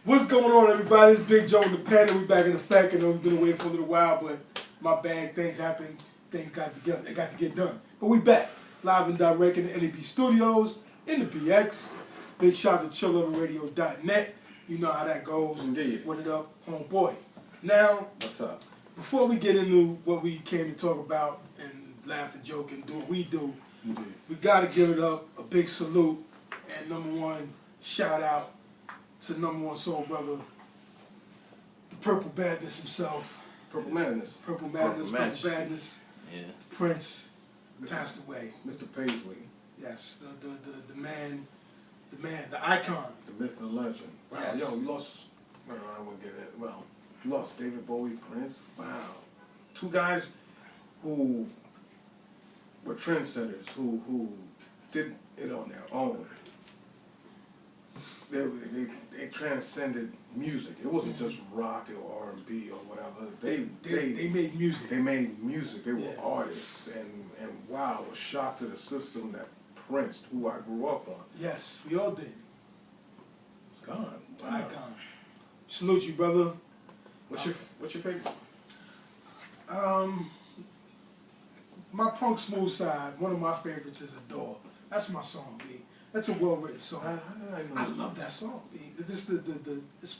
What's going on, everybody? It's Big Joe and the Panda. We back in effect. I know we've been away for a little while, but my bad. Things happen. Things got to get done. But we back live and direct in the NEB studios in the BX. Big shout out to CHILLOVERRADIO.net. You know how that goes. Indeed. What it up, homeboy? Now, what's up? Before we get into what we came to talk about and laugh and joke and do what we do, we got to give it up a big salute and #1 shout out to #1 soul brother, the Purple Badness himself. Purple Madness. Purple Badness. Yeah. Prince passed away. Mr. Paisley. Yes, the man, the icon. The myth and the legend. Wow, yes. Yo, we lost, I wouldn't get it, well, we lost David Bowie, Prince. Wow. Two guys who were trendsetters, who did it on their own. They transcended music. It wasn't just rock or R&B or whatever. They made music. They made music. They were artists, and wow, I was shocked to the system that Prince, who I grew up on. Yes, we all did. It's gone. Wow. Icon. Salute you, brother. What's your favorite? My punk smooth side. One of my favorites is "Adore." That's my song, B. That's a well-written song. I love that song, B. It's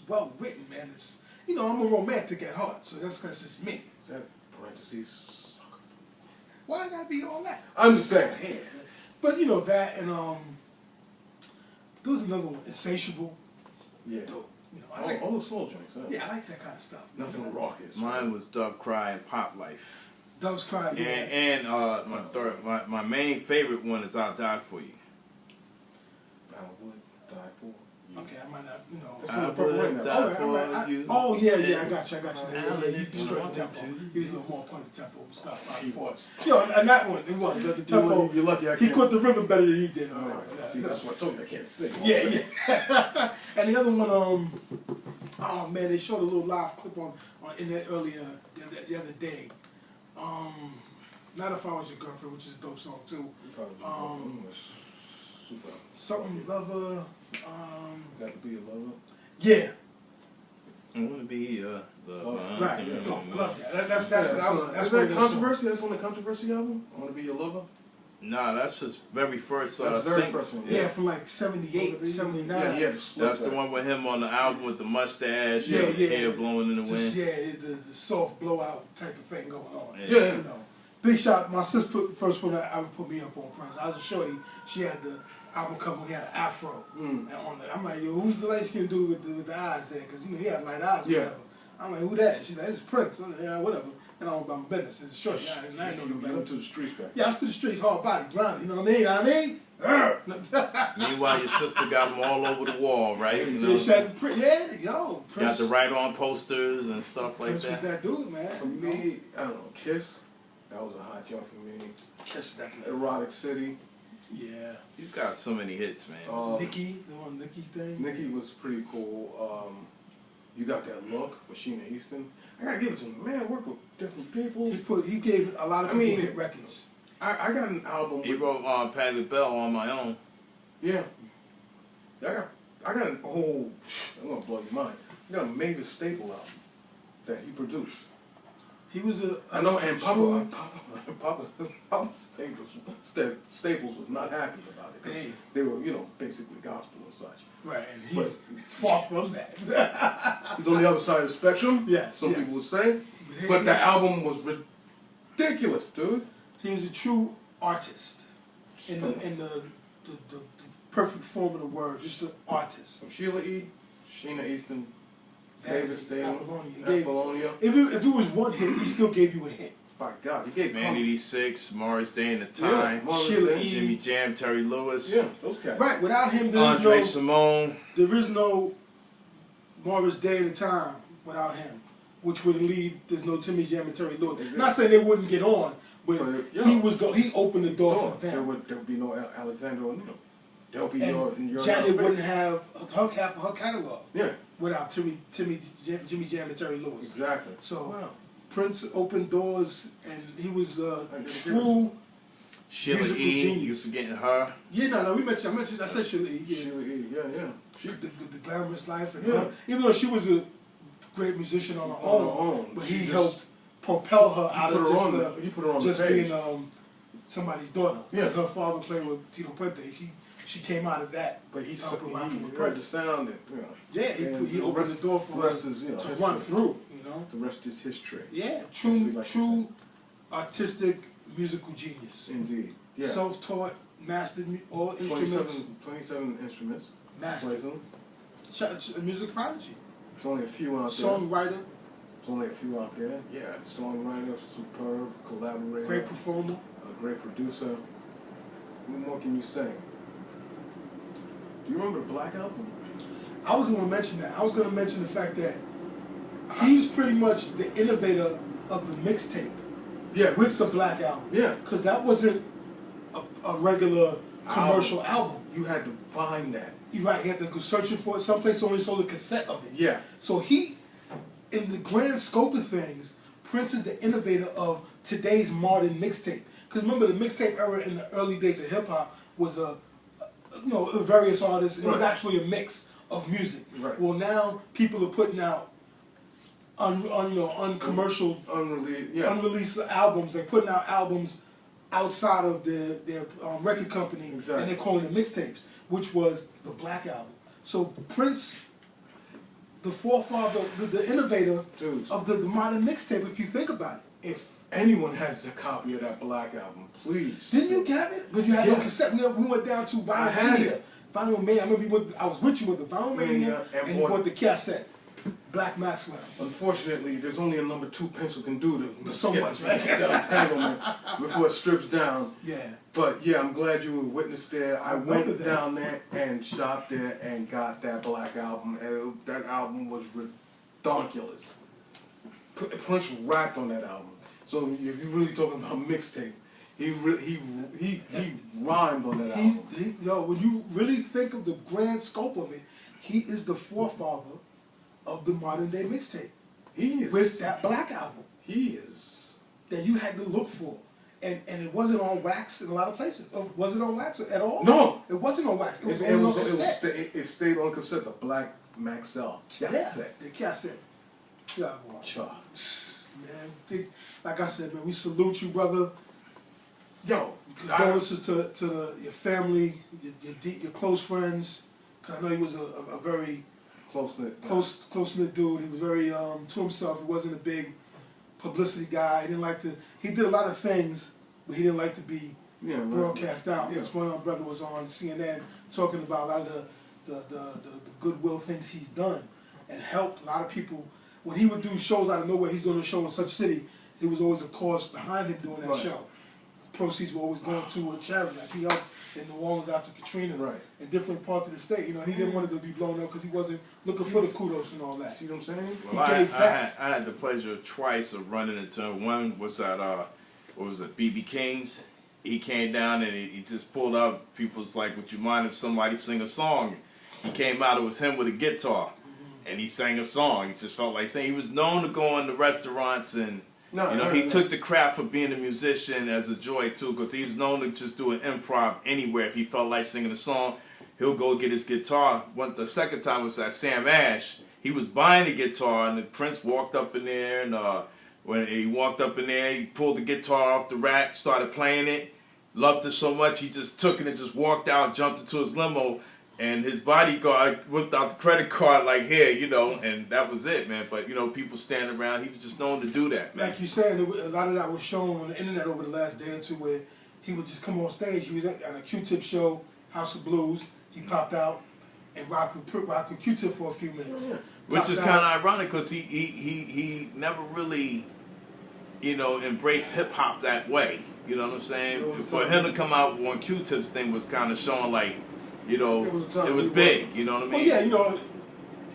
well-written, man. It's, you know, I'm a romantic at heart, so that's just me. Is that parentheses? Sucker. Why I gotta be all that? I'm just saying. Yeah. But you know that, and there was another one, "Insatiable." Yeah. Dope. You know, I like all the slow drinks, huh? Yeah, I like that kind of stuff. Nothing raucous. Mine was Dove Cry and Pop Life. Dove's Cry, yeah. And my main favorite one is I'll Die For You. I would die for you. Okay, I might not, you know. That's from the Purple Rain now. Oh, yeah, I got you. Alan, You if you straight want tempo. to. He was a little more pointed tempo and stuff. He was. Yo, and that one, it was. The tempo, You're lucky I he can't. caught the rhythm better than he did. See, that's what I told you. I can't sing. Yeah. And the other one, oh man, they showed a little live clip on internet earlier the other day. Not If I Was Your Girlfriend, which is a dope song too. Super. Something Lover. Got to be a lover. Yeah. I want to be the Right. I love that. That's that controversy. That's on the Controversy album. I Want to Be Your Lover. Nah, that's his very first That's the very first one. Yeah, from like 78, 79. Yeah, that's the one with him on the album with the mustache, hair blowing in the wind. The soft blowout type of thing going on. Yeah. You know. Big shot. My sis put the first one that ever put me up on Prince. I was a shorty. She had the album cover when he had an afro. And on the, I'm like, yo, who's the light skinned dude with the eyes there? Because, you know, he had light eyes or whatever. I'm like, who that? She's like, it's Prince. I'm like, yeah, whatever. And I don't know about my business. It's a shorty. I ain't know no better. You to the streets back. Yeah, I was to the streets, hard body, grounded. You know what I mean? Meanwhile, your sister got them all over the wall, right? You know? Prince. Got the right on posters and stuff like Prince that. was that dude, man. For me, I don't know, Kiss. That was a hot job for me. Kiss definitely. Erotic City. Yeah. He's got so many hits, man. Nikki, the one Nikki thing. Nikki was pretty cool. You Got That Look with Sheena Easton. I gotta give it to him. Man, work with different people. He gave a lot of people hit records. I got an album. He wrote Patti LaBelle on my own. Yeah. I got an whole. I'm gonna blow your mind. I got a Mavis Staple album that he produced. He was I know, and Papa Staples was not happy about it. Hey. They were, you know, basically gospel and such. Right, and he's far from that. He's on the other side of the spectrum. Yes, some people would say. But the album was ridiculous, dude. He was a true artist in the perfect form of the word. Just an artist. From Sheena Easton, Mavis Staple, Apollonia. If it was one hit, he still gave you a hit. By God, he gave Vanity 6, Morris Day and the Time, Jimmy Jam, Terry Lewis. Yeah, those guys. Right, without him, Andre Simone. There is no Morris Day and the Time without him, which would lead. There's no Timmy Jam and Terry Lewis. Not saying they wouldn't get on, but he opened the door for them. There would be no Alexander O'Neal. There'll be and your Janet wouldn't have half of her catalog. Yeah. Without Jimmy Jam and Terry Lewis. Exactly. So Prince opened doors, and he was a true Sheila musical E. genius. You forgetting her? Yeah, no, I said Sheila E. Yeah. Sheila E. Yeah. The glamorous life, and Yeah. even though she was a great musician on her own, but he helped propel her out of just being somebody's daughter. Yeah. Her father played with Tito Puente. She came out of that. But he with heard the sound and, yeah, he opened the door for her to run through, you know. The rest is history. Yeah, true artistic musical genius. Indeed. Yeah. Self-taught, mastered all instruments. 27 instruments. Mastered. A music prodigy. There's only a few out there. Songwriter. There's only a few out there. Yeah, songwriter, superb, collaborator. Great performer. A great producer. What more can you say? Do you remember the Black Album? I was going to mention that. I was going to mention the fact that he was pretty much the innovator of the mixtape. Yeah. With the Black Album. Yeah. Because that wasn't a regular commercial album. You had to find that. You're right. You had to go searching for it. Someplace only sold a cassette of it. Yeah. So he, in the grand scope of things, Prince is the innovator of today's modern mixtape. Because remember, the mixtape era in the early days of hip hop was various artists. It was actually a mix of music. Right. Well, now people are putting out uncommercial, unreleased albums. They're putting out albums outside of their record company, and they're calling them mixtapes, which was the Black Album. So Prince, the forefather, the innovator of the modern mixtape, if you think about it. If anyone has a copy of that Black Album, please. Didn't you get it? But you had no cassette. We went down to Vinyl Mania. Vinyl Mania. I remember I was with you with the Vinyl Mania, and you bought the cassette. Black Maxwell. Unfortunately, there's only a number 2 pencil can do to so much, right? Get the entanglement before it strips down. Yeah. But yeah, I'm glad you were witness there. I went down there and shopped there and got that Black Album. And that album was ridiculous. Prince rapped on that album. So if you're really talking about mixtape, he rhymed on that album. When you really think of the grand scope of it, he is the forefather of the modern day mixtape. He is. With that Black Album. He is. That you had to look for. And it wasn't on wax in a lot of places. Was it on wax at all? No. It wasn't on wax. It was only on cassette. It stayed on cassette, the Black Maxwell cassette. Yeah, the cassette. Yeah, boy. Cha. Man, like I said, man, we salute you, brother. Yo. Condolences to your family, your close friends. Cause I know he was a very close-knit dude. He was very to himself. He wasn't a big publicity guy. He did a lot of things, but he didn't like to be broadcast out. That's why my brother was on CNN talking about a lot of the goodwill things he's done and helped a lot of people. When he would do shows out of nowhere, he's doing a show in such city, there was always a cause behind him doing that show. Proceeds were always going to a charity. Like he helped in New Orleans after Katrina, in different parts of the state. You know, he didn't want it to be blown up because he wasn't looking for the kudos and all that. See what I'm saying? Well, I had the pleasure twice of running into him. One was at BB King's. He came down and he just pulled up. People's like, "Would you mind if somebody sing a song?" He came out. It was him with a guitar, and he sang a song. He just felt like saying. He was known to go into restaurants and. He took the craft for being a musician as a joy too, because he's known to just do an improv anywhere. If he felt like singing a song, he'll go get his guitar. The second time was at Sam Ash. He was buying a guitar, and the Prince walked up in there, and when he walked up in there, he pulled the guitar off the rack, started playing it, loved it so much, he just took it and just walked out, jumped into his limo, and his bodyguard whipped out the credit card like, here, and that was it, man. But, people standing around, he was just known to do that, man. Like you said, a lot of that was shown on the internet over the last day or two where he would just come on stage. He was at a Q-Tip show, House of Blues. He popped out and rocked with Q-Tip for a few minutes. Yeah. Which is kind of ironic because he never really, embraced hip-hop that way. You know what I'm saying? For him to come out on Q-Tip's thing was kind of showing like, it was big, you know what I mean? Well, yeah,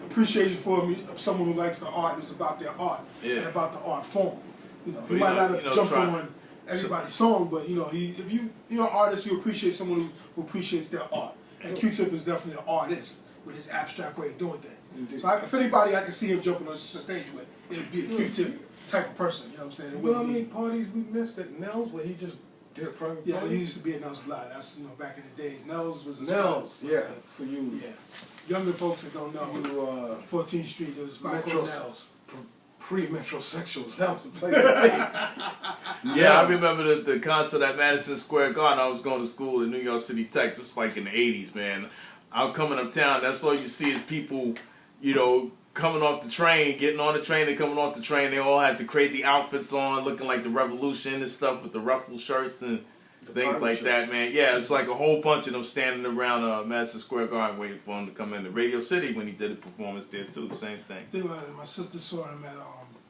appreciation for someone who likes the art is about their art and about the art form. He might not have jumped on everybody's song, but if you're an artist, you appreciate someone who appreciates their art. And Q-Tip is definitely an artist with his abstract way of doing things. So if anybody I can see him jumping on stage with, it'd be a Q-Tip type of person. You know what I'm saying? You know how many parties we missed at Nell's where he just Did a private Yeah, party? he used to be at Nels Block. That's, you know, back in the days. Nels was a Nels, spot. yeah, for you. Yeah. Younger folks that don't know, You, 14th Street, there was a spot called Nels. Pre-metrosexuals, that was the place to be. Yeah, I remember the concert at Madison Square Garden. I was going to school at New York City Tech, just like in the 80s, man. I'm coming uptown, that's all you see is people, you know, coming off the train, getting on the train and coming off the train. They all had the crazy outfits on, looking like the Revolution and stuff with the ruffled shirts and things like that, man. Yeah, it's like a whole bunch of them standing around Madison Square Garden waiting for him to come into Radio City when he did a performance there too. Same thing. My sister saw him at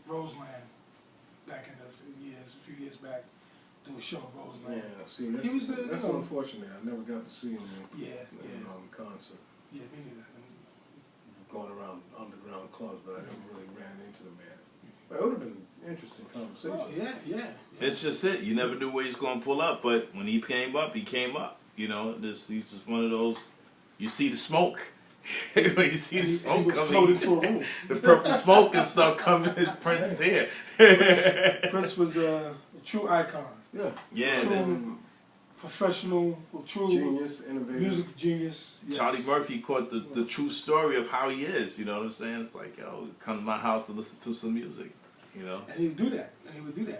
Roseland back in the years, a few years back, do a show at Roseland. Yeah, see, that's unfortunate. I never got to see him in concert. Yeah, me neither. Going around underground clubs, but I never really ran into the man. But it would have been an interesting conversation. Oh, yeah. It's just it. You never knew where he's going to pull up, but when he came up, he came up. You know, he's just one of those, you see the smoke. When you see the smoke coming, float into a room. The purple smoke and stuff coming, Prince is here. Prince was a true icon. Yeah. True professional, true genius, innovative. Music genius. Yes. Charlie Murphy caught the true story of how he is, you know what I'm saying? It's like, yo, come to my house to listen to some music, you know? And he would do that,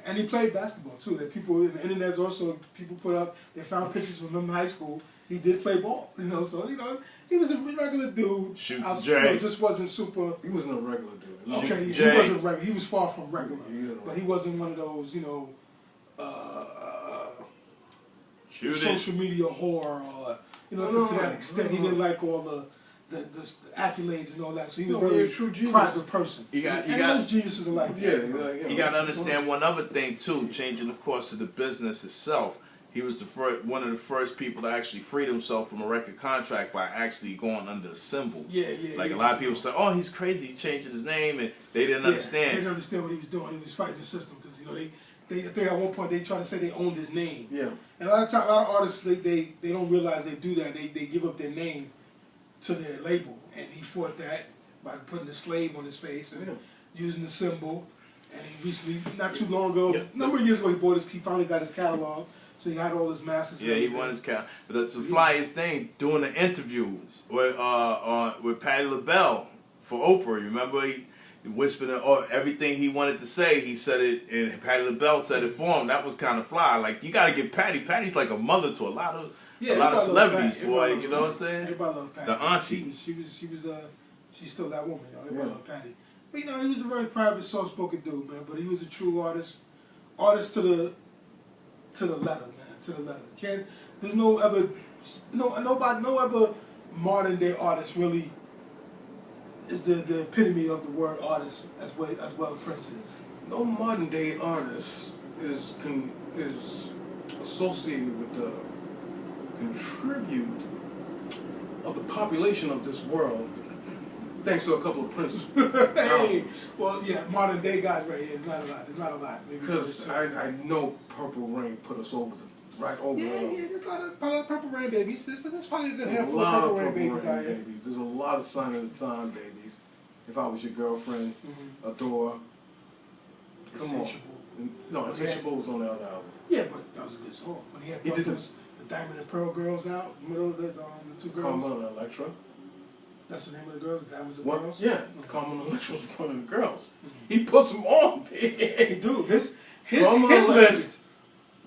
and he played basketball too. That people in the internet also, people put up, they found pictures from him in high school. He did play ball, you know, so, you know, he was a regular dude. Shoot you Jay. know, just wasn't super. He wasn't a regular dude. Okay, he Jay. wasn't regular. He was far from regular. Yeah. But he wasn't one of those, you know, Shoot social media whore or, you know, to that extent. He didn't like all the accolades and all that. So he was very a true genius. private person. And most geniuses are like that. You got to understand one other thing too, changing the course of the business itself. He was one of the first people to actually free himself from a record contract by actually going under a symbol. Like a lot of people say, oh, he's crazy, he's changing his name, and they didn't understand. They didn't understand what he was doing. He was fighting the system because, you know, I think at one point they tried to say they owned his name. Yeah. And a lot of artists, they don't realize they do that. They give up their name to their label, and he fought that by putting the slave on his face and using the symbol. And he recently, not too long ago, a number of years ago, he finally got his catalog. So he had all his masters. Yeah, he won his catalog. But the flyest thing, doing the interview with Patti LaBelle for Oprah. You remember he whispered everything he wanted to say. He said it, and Patti LaBelle said it for him. That was kind of fly. Like, you got to give Patti. Patty's like a mother to a lot of celebrities, boy. You know what I'm saying? Everybody loved Patti. The auntie. She's still that woman. You know? Everybody loved Patti. But, you know, he was a very private, soft-spoken dude, man. But he was a true artist to the letter, man. To the letter. There's no other modern day artist really is the epitome of the word artist as well as Prince is. No modern day artist is associated with the contribute of the population of this world, thanks to a couple of Prince. Hey, well, yeah, modern day guys right here. There's not a lot. Because I know Purple Rain put us over right over. Yeah, there's a lot of Purple Rain babies. There's probably a good handful of Purple Rain babies out here. There's a lot of Sign of the Time babies. If I Was Your Girlfriend, Adore. Come on. No, Insatiable was on that album. Yeah, but that was a good song. When he had brought the Diamond and Pearl girls out, remember the two girls? Carmel and Electra. That's the name of the girls, the Diamonds and Pearls? Yeah, Carmel and Electra was one of the girls. He puts them on, He do. His hit list.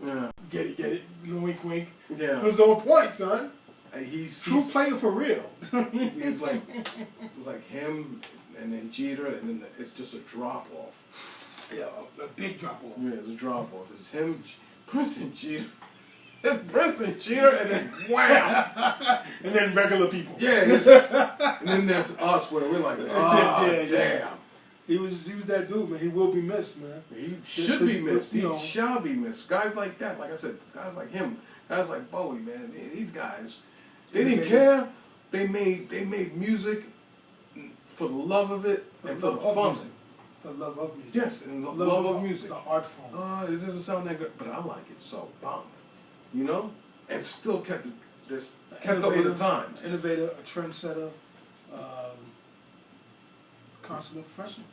Yeah. Get it? Wink, wink. Yeah. It was on point, son. He's true player for real. He's like, it was like him and then Jeter, and then it's just a drop off. Yeah, a big drop off. Yeah, it's a drop off. It's him, Prince and Jeter. It's Prince and Jeter, and then wham! And then regular people. Yeah, and then there's us where we're like, damn. He was that dude, man. He will be missed, man. He should be missed. He shall be missed. Guys like that, like I said, guys like him, guys like Bowie, man. These guys, they didn't care. They made music for the love of it and for the fun. For the love of music. Yes, and the love of music. The art form. It doesn't sound that good, but I like it so bomb. You know, and still kept up with the times. Innovator, a trendsetter, consummate professional.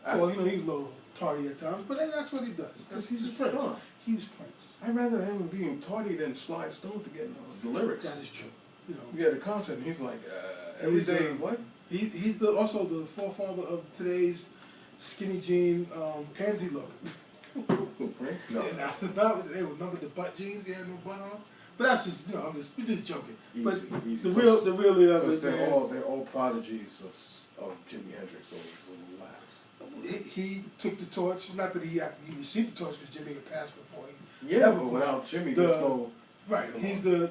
Well, you know, he was a little tardy at times, but that's what he does. Because he's a Prince. He was Prince. I'd rather him being tardy than Sly Stone forgetting the lyrics. That is true. You know. We had a concert and he's like, every day, what? He's also the forefather of today's skinny jean pansy look. Prince? No. Yeah, now, they remember the butt jeans, he had no butt on them. But that's just, you know, we're just joking. Easy, but easy. the real of it, they're all prodigies of Jimi Hendrix, so relax. He took the torch. Not that he received the torch because Jimmy had passed before him. Yeah, but without Jimmy, there's no. Right. He's the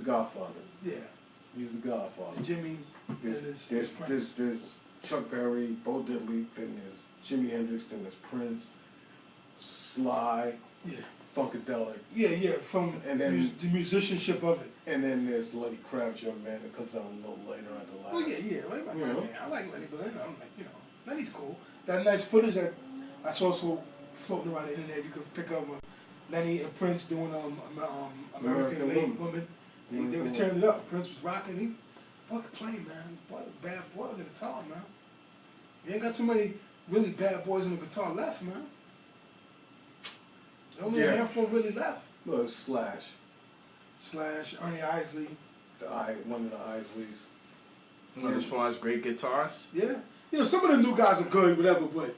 Godfather. Yeah. He's the Godfather. Jimmy. There's Chuck Berry, Bo Diddley, then there's Jimi Hendrix, then there's Prince, Sly, yeah, Funkadelic. Yeah, from and then the musicianship of it. And then there's Lenny Kravitz, young man, that comes down a little later on the line. Well, I like Lenny, but I'm like, you know, Lenny's cool. That nice footage that's also floating around the internet. You can pick up Lenny and Prince doing American Late Woman. They were tearing it up. Prince was rocking. He could play, man. Boy, bad boy on the guitar, man. You ain't got too many really bad boys on the guitar left, man. There's only a handful really left. Well, it's Slash, Ernie Isley. One of the Isleys. Well, as far as great guitars? Yeah. You know, some of the new guys are good, whatever, but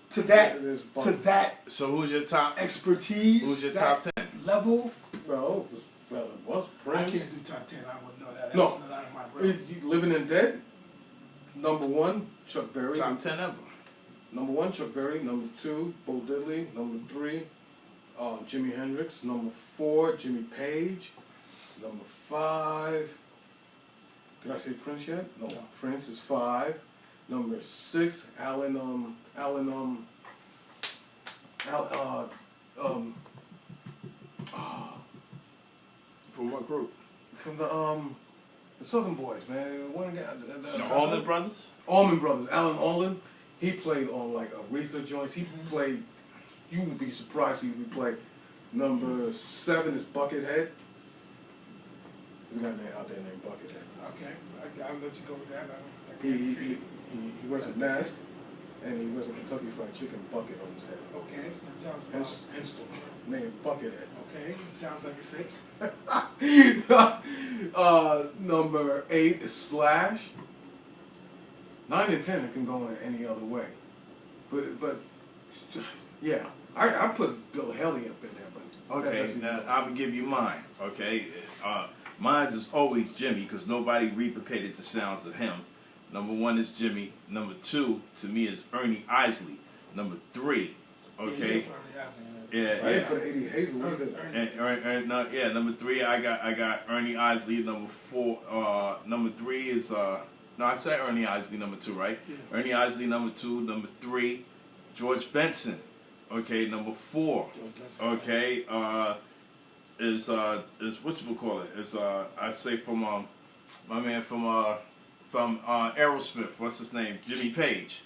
to that so who's your top expertise? Who's your top 10? Level? Well, it was Prince. I can't do top 10. I wouldn't know that. That's No. not out of my brain. Living and Dead. Number 1, Chuck Berry. Top 10 ever. Number 1, Chuck Berry. Number 2, Bo Diddley. Number 3, Jimi Hendrix. Number 4, Jimmy Page. Number 5, did I say Prince yet? No, Prince is 5. Number 6, Alan From what group? from the Southern Boys, man. One guy. The Allman Brothers? Allman Brothers. Alan Allman. He played on like Aretha joints. He played. You would be surprised he would play. Number 7 is Buckethead. There's a guy out there named Buckethead. Okay. I'll let you go with that. He wears a mask, and he wears a Kentucky Fried Chicken bucket on his head. Okay. That sounds Hence the name Buckethead. Okay. Sounds like it fits. Number 8 is Slash. 9 and 10 it can go in any other way. But yeah. I put Bill Haley up in there, but okay, now I'm gonna give you mine. Okay, mine is always Jimmy because nobody replicated the sounds of him. Number 1 is Jimmy. Number 2 to me is Ernie Isley. Number 3, okay, I put Eddie Hazel and number 3 I got Ernie Isley. Number 4, number 3 is no, I said Ernie Isley number 2, right? Yeah. Ernie Isley number 2. Number 3, George Benson. Okay, number 4. Okay, is whatchamacallit? Is I say from my man from Aerosmith. What's his name? Jimmy Page.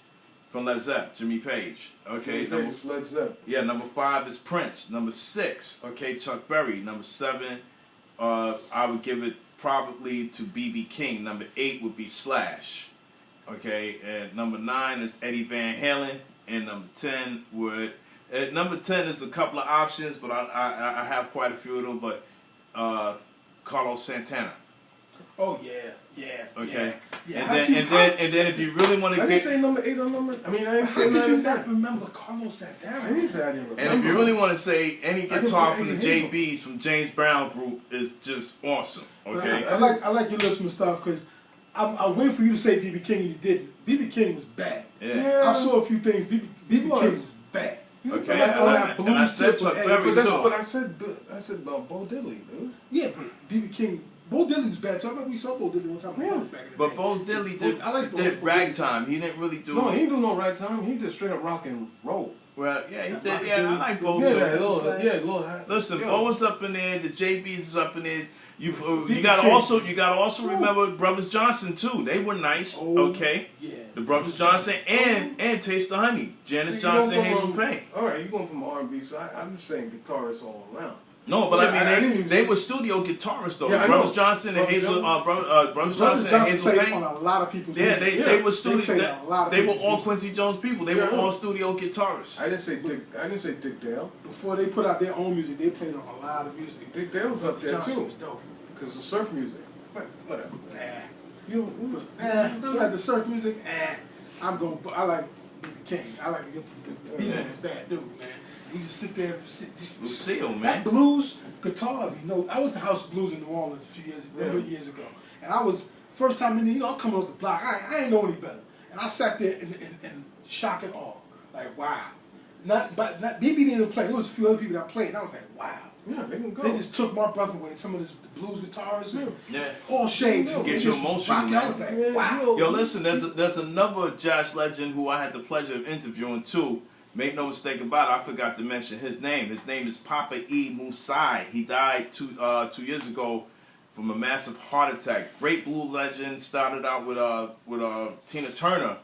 From Led Zepp, Jimmy Page. Okay, Led Zepp. Yeah, number 5 is Prince. Number 6, okay, Chuck Berry. Number 7, I would give it probably to B.B. King. Number 8 would be Slash. Okay, and number 9 is Eddie Van Halen, and number 10 would. Number 10 is a couple of options, but I have quite a few of them. But Carlos Santana. Oh yeah. Okay. Yeah. And then if you really want to get. I didn't say number 8 on number. I mean, I didn't say how could you not remember Carlos Santana? I didn't say I didn't remember. And if you really want to say any guitar from the JBs from James Brown group is just awesome. Okay. I like your list of stuff because I was waiting for you to say B.B. King and you didn't. B.B. King was bad. Yeah. I saw a few things. B.B. King was bad. Okay, and I said Chuck Berry too. But I said about Bo Diddley, dude. Yeah, but B.B. King, Bo Diddley was bad too. I remember we saw Bo Diddley one time. Yeah. Back in the But day. Bo Diddley did ragtime. He didn't really do. No, he didn't do no ragtime. He just straight up rock and roll. Well, yeah, he did. Yeah, I like Bo too. Little. Listen, Bo was up in there. The JBs is up in there. You gotta also remember Brothers Johnson too. They were nice. Okay. Yeah. The Brothers Johnson and Taste the Honey. Janis Johnson, Hazel Payne. All right, you're going from R&B, so I'm just saying guitarists all around. No, but I mean, they were studio guitarists though. Yeah, Brothers Johnson and Hazel, Brothers Johnson and Hazel played Payne. on a lot of people's Yeah, music. they were studio. They were all music. Quincy Jones people. They were all studio guitarists. I didn't say Dick Dale. Before they put out their own music, they played on a lot of music. Dick Dale was up there Johnson too. was dope. Because the surf music. But whatever. You like the surf music? I like B.B. King. I like the Beatles is bad dude, man. He just sit there and sit. Lucille, man. That blues guitar, I was in House of Blues in New Orleans a few years ago, and I was first time in. I'm coming off the block. I ain't know any better, and I sat there in shock and awe, like wow. Not BB didn't even play. There was a few other people that played, and I was like wow. Yeah, they can go. They just took my breath away. Some of this blues guitarists, yeah, all shades. Get you emotional, man. I was like wow. Yo, listen, there's another jazz legend who I had the pleasure of interviewing too. Make no mistake about it, I forgot to mention his name. His name is Papa E. Musai. He died 2 years ago from a massive heart attack. Great blues legend. Started out with Tina Turner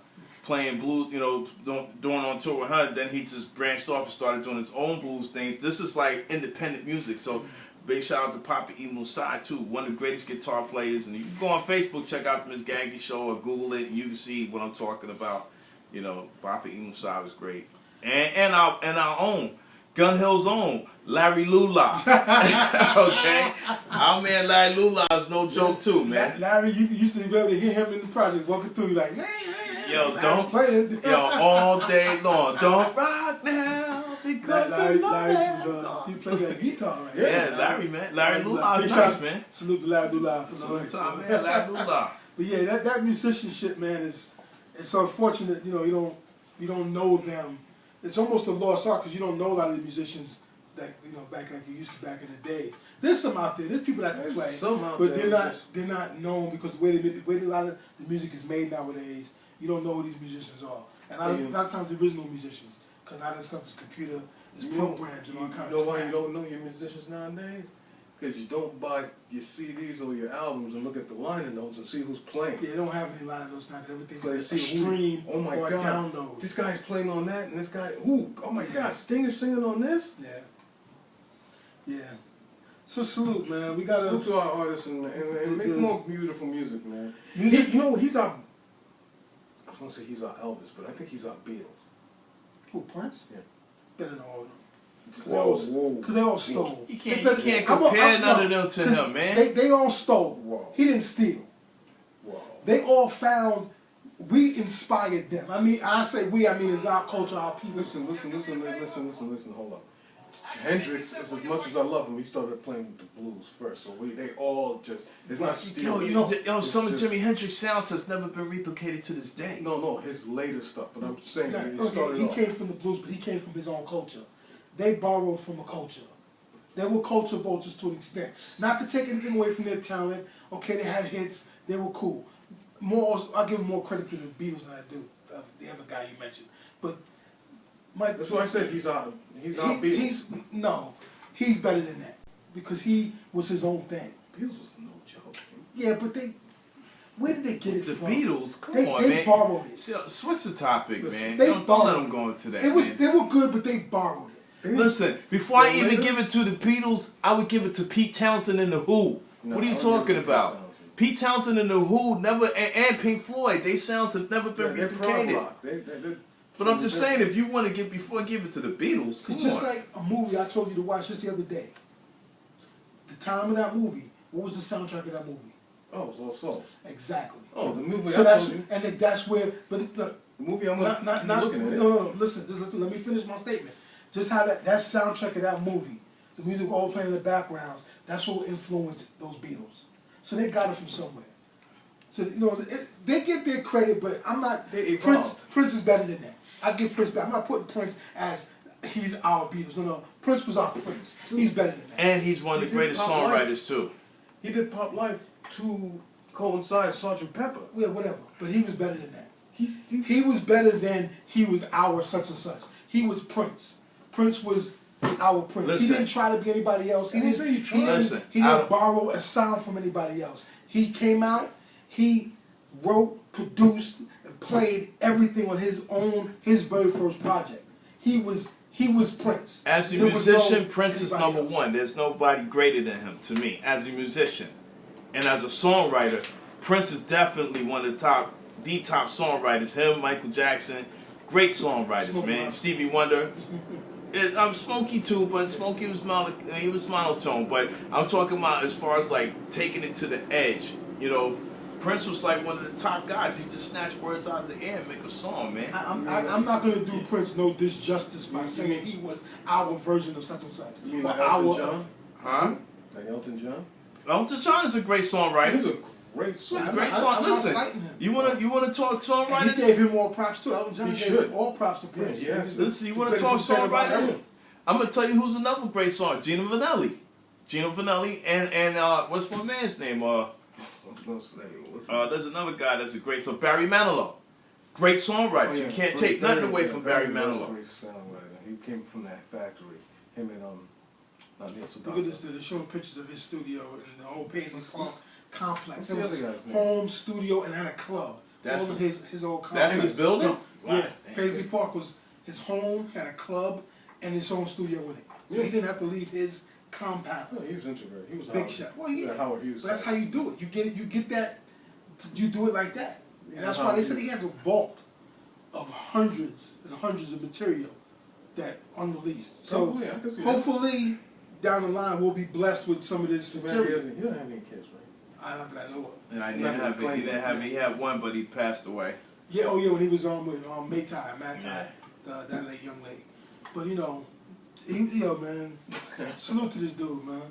playing blues, doing on tour with her. Then he just branched off and started doing his own blues things. This is like independent music. So big shout out to Papa E. Musai too, one of the greatest guitar players. And you can go on Facebook, check out the Miss Gaggy Show, or Google it, and you can see what I'm talking about. Papa E. Musai was great. And our own, Gun Hill's own, Larry Lula. Okay? Our man Larry Lula is no joke too, man. Larry, you used to be able to hear him in the project walking through, like, yo, don't play. Yo, all day long. Don't rock now because Larry, he plays that guitar, right? Yeah, Larry, man. Larry Lula's nice, man. Salute to Larry Lula for Salute to our man, Larry Lula. But yeah, that musicianship, man, it's unfortunate, you don't know them. It's almost a lost art because you don't know a lot of the musicians that back like you used to back in the day. There's some out there. There's people that can play, but they're not known because the way a lot of the music is made nowadays. You don't know who these musicians are, and a lot of times there is no musicians because a lot of that stuff is computer, is programs and all kinds of stuff. You know why you don't know your musicians nowadays? Because you don't buy your CDs or your albums and look at the liner notes and see who's playing. Yeah, they don't have any liner notes now. Everything's So like they see stream oh my or God, download. this guy's playing on that, and this guy, oh my God, Sting is singing on this? Yeah. So salute, man. We gotta salute to our artists and make more beautiful music, man. He's our, I was gonna say he's our Elvis, but I think he's our Beatles. Who, Prince? Yeah. Better than all of them. Whoa. Because they all stole. You can't compare none of them to him, man. They all stole. Whoa. He didn't steal. Whoa. They all found, we inspired them. I mean, I say we, I mean it's our culture, our people. Listen, hold up. Hendrix, as much as I love him, he started playing with the blues first. So they all just, it's not stealing. Some of Jimi Hendrix sounds has never been replicated to this day. No, his later stuff, but I'm saying he came from the blues, but he came from his own culture. They borrowed from a culture. They were culture vultures to an extent. Not to take anything away from their talent. Okay, they had hits. They were cool. I give more credit to the Beatles than I do the other guy you mentioned. But Mike, that's why I said he's our Beatles. He's better than that because he was his own thing. Beatles was no joke. Yeah, but where did they get it from? The Beatles, come on, man. They borrowed it. Switch the topic, man. Don't let them go into that. They were good, but they borrowed it. Listen, before I even give it to the Beatles, I would give it to Pete Townsend and the Who. What are you talking about? Pete Townsend and the Who never, and Pink Floyd, they sounds have never been replicated. But I'm just saying, if you want to before I give it to the Beatles, come on. It's just like a movie I told you to watch just the other day. The time of that movie, what was the soundtrack of that movie? Oh, it was All Souls. Exactly. Oh, the movie so that's where, but look, the movie I'm looking at No, listen, let me finish my statement. Just how that soundtrack of that movie, the music all playing in the backgrounds, that's what influenced those Beatles. So they got it from somewhere. So they get their credit, but I'm not. Prince is better than that. I give Prince back. I'm not putting Prince as he's our Beatles. No, Prince was our Prince. He's better than that. And he's one of the greatest songwriters too. He did Pop Life to coincide Sgt. Pepper. Yeah, whatever. But he was better than that. He was better than he was our such and such. He was Prince. Prince was our Prince. Listen, he didn't try to be anybody else. He didn't say he tried. He didn't borrow a sound from anybody else. He came out, he wrote, produced, and played everything on his very first project. He was He was Prince. As a There was musician, no Prince is anybody number else. one. There's nobody greater than him to me as a musician. And as a songwriter, Prince is definitely one of the top songwriters. Him, Michael Jackson, great songwriters, Smokey man. Wonder. Stevie Wonder. I'm Smokey too, but Smokey was he was monotone. But I'm talking about as far as like taking it to the edge. You know, Prince was like one of the top guys. He just snatched words out of the air and make a song, man. I'm not going to do Prince no disjustice by saying he was our version of such and such. You mean But like Elton John? Huh? Like Elton John? Elton John is a great songwriter. He's a great He's song. a great I'm song. not Listen, slighting him. you wanna talk And he songwriters? gave him more props too. Elton John He gave should. all props to Prince. Yeah, He's Listen, you the want to talk greatest entertainer of our songwriters? era. I'm gonna tell you who's another great song. Gino Vanelli. Gino Vanelli and what's my man's name? There's another guy that's a great song. Barry Manilow. Great songwriter. You can't take nothing away from Barry Manilow. Great songwriter. He came from that factory. Him and not Neil Look at this, Sedaka. they're showing pictures of his studio in the old Paisley Park complex. what's It the was other his guy's name? home studio and had a club. That's all of his old That's complex. his building? No, Wow. yeah, Paisley Park was his home, had a club, and his own studio in it. So he didn't have to leave his compound. No, he was integrated. He was Big Howard. shot. Well, yeah. Howard Hughes. So that's how you do it. You get it. You get that. You do it like that. And that's Yeah, why they Howard said he has a vault of hundreds and hundreds of material that unreleased. So Probably, I can see that. hopefully down the line we'll be blessed with some of this You material. don't have any kids, right? I not that I know of. And I Not didn't gonna have claim he didn't it. have he had one, but he passed away. Yeah, oh yeah, when he was on with Maytai, Yeah. that late young lady. But man, salute to this dude, man.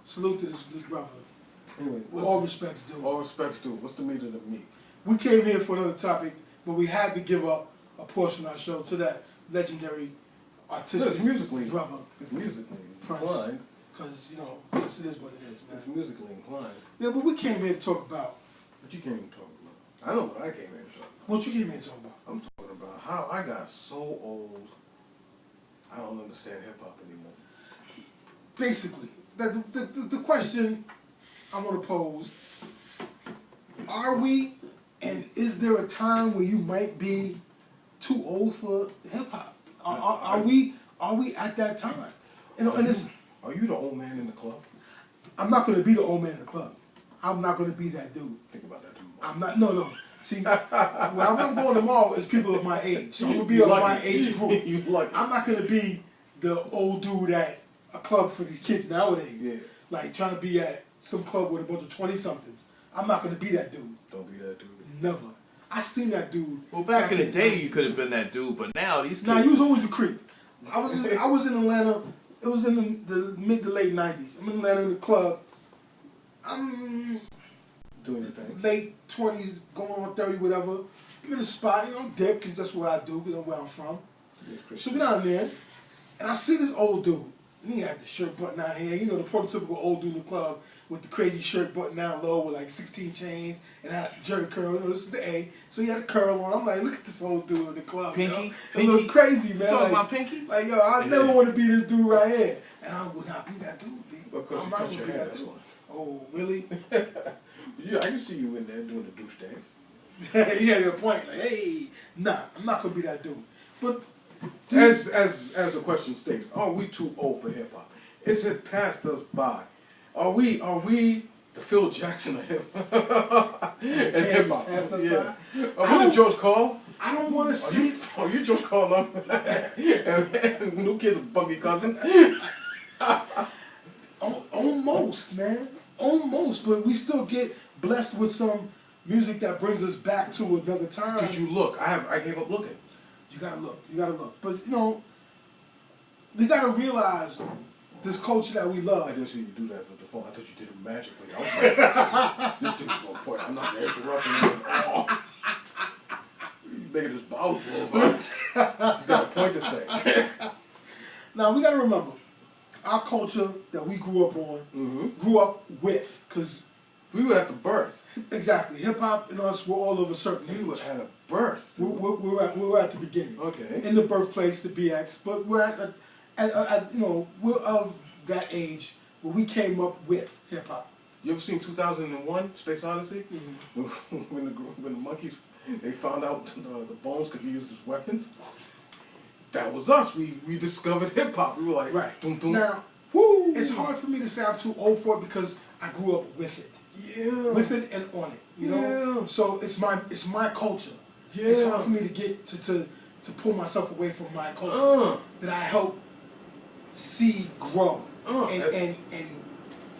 Salute to this brother. Anyway, With all respects due. all respects to what's the meat of the meat? We came here for another topic, but we had to give up a portion of our show to that legendary artistic It's musically. brother. It's musically Prince. inclined. Because, just it is what it is, It's man. musically inclined. Yeah, but we came here to talk about, But you can't even talk about. I know what I came here to talk about. what you came here to talk about? I'm talking about how I got so old. I don't understand hip hop anymore. Basically, the question I want to pose, are we, and is there a time where you might be too old for hip hop? Are we at that time? And it's, Are you the old man in the club? I'm not going to be the old man in the club. I'm not going to be that dude. Think about that tomorrow. I'm not, no. See, where I'm going tomorrow is people of my age. So I'm going to be of my age group. You lucky. I'm not going to be the old dude at a club for these kids nowadays. Yeah. Like trying to be at some club with a bunch of 20-somethings. I'm not going to be that dude. Don't be that dude. Never. I seen that dude. Well, back in the day, you 90s. could have been that dude, but now these kids. Nah, you was always a creep. I was in Atlanta. It was in the mid to late 90s. I'm in Atlanta in the club. I'm Doing your thing. late 20s, going on 30, whatever. I'm in the spot, dip, because that's what I do, because where I'm from. Yes, Chris. So we down there, and I see this old dude. And he had the shirt button out here, the prototypical old dude in the club with the crazy shirt button down low with like 16 chains and had a jerry curl. This is the A. So he had a curl on. I'm like, look at this old dude in the club. Pinky? He look crazy, You man. talking Like, about Pinky? like, yo, I never want to be this dude right here. And I would not be that dude, B. Because I'm you not cut going to your be hair, that that's dude. why. Oh, really? Yeah, I can see you in there doing the douche dance. He had a point. Like, hey, nah, I'm not going to be that dude. But As the question states, are we too old for hip hop? Is it passed us by? Are we the Phil Jackson of hip hop? And hip hop. Passed us Yeah. by? Are we the George Carl? I don't want to see. Are you George Carl? and New Kids with Buggy Cousins? Almost, man. Almost. But we still get blessed with some music that brings us back to another time. Because you look. I gave up looking. You gotta look. You gotta look. But, we gotta realize this culture that we I love. didn't see you do that with the phone. I thought you did it magically. I was like, this dude's on point. I'm not interrupting him at all. He's making his bowels blow over. He's got a point to say. Now, we gotta remember, our culture that we grew up on, grew up with, because, We were at the birth. exactly, hip-hop and us were all of a certain We age. were at a birth. We were at the beginning. Okay. In the birthplace, the BX, but we're we're of that age where we came up with hip hop. You ever seen 2001: Space Odyssey? When the monkeys they found out the bones could be used as weapons. that was us. We discovered hip hop. We were like, Right. Dum, dum. Now, Woo! it's hard for me to say I'm too old for it because I grew up with it. Yeah. With it and on it. You know? Yeah. So it's my culture. Yeah. It's hard for me to get to pull myself away from my culture that I help see grow and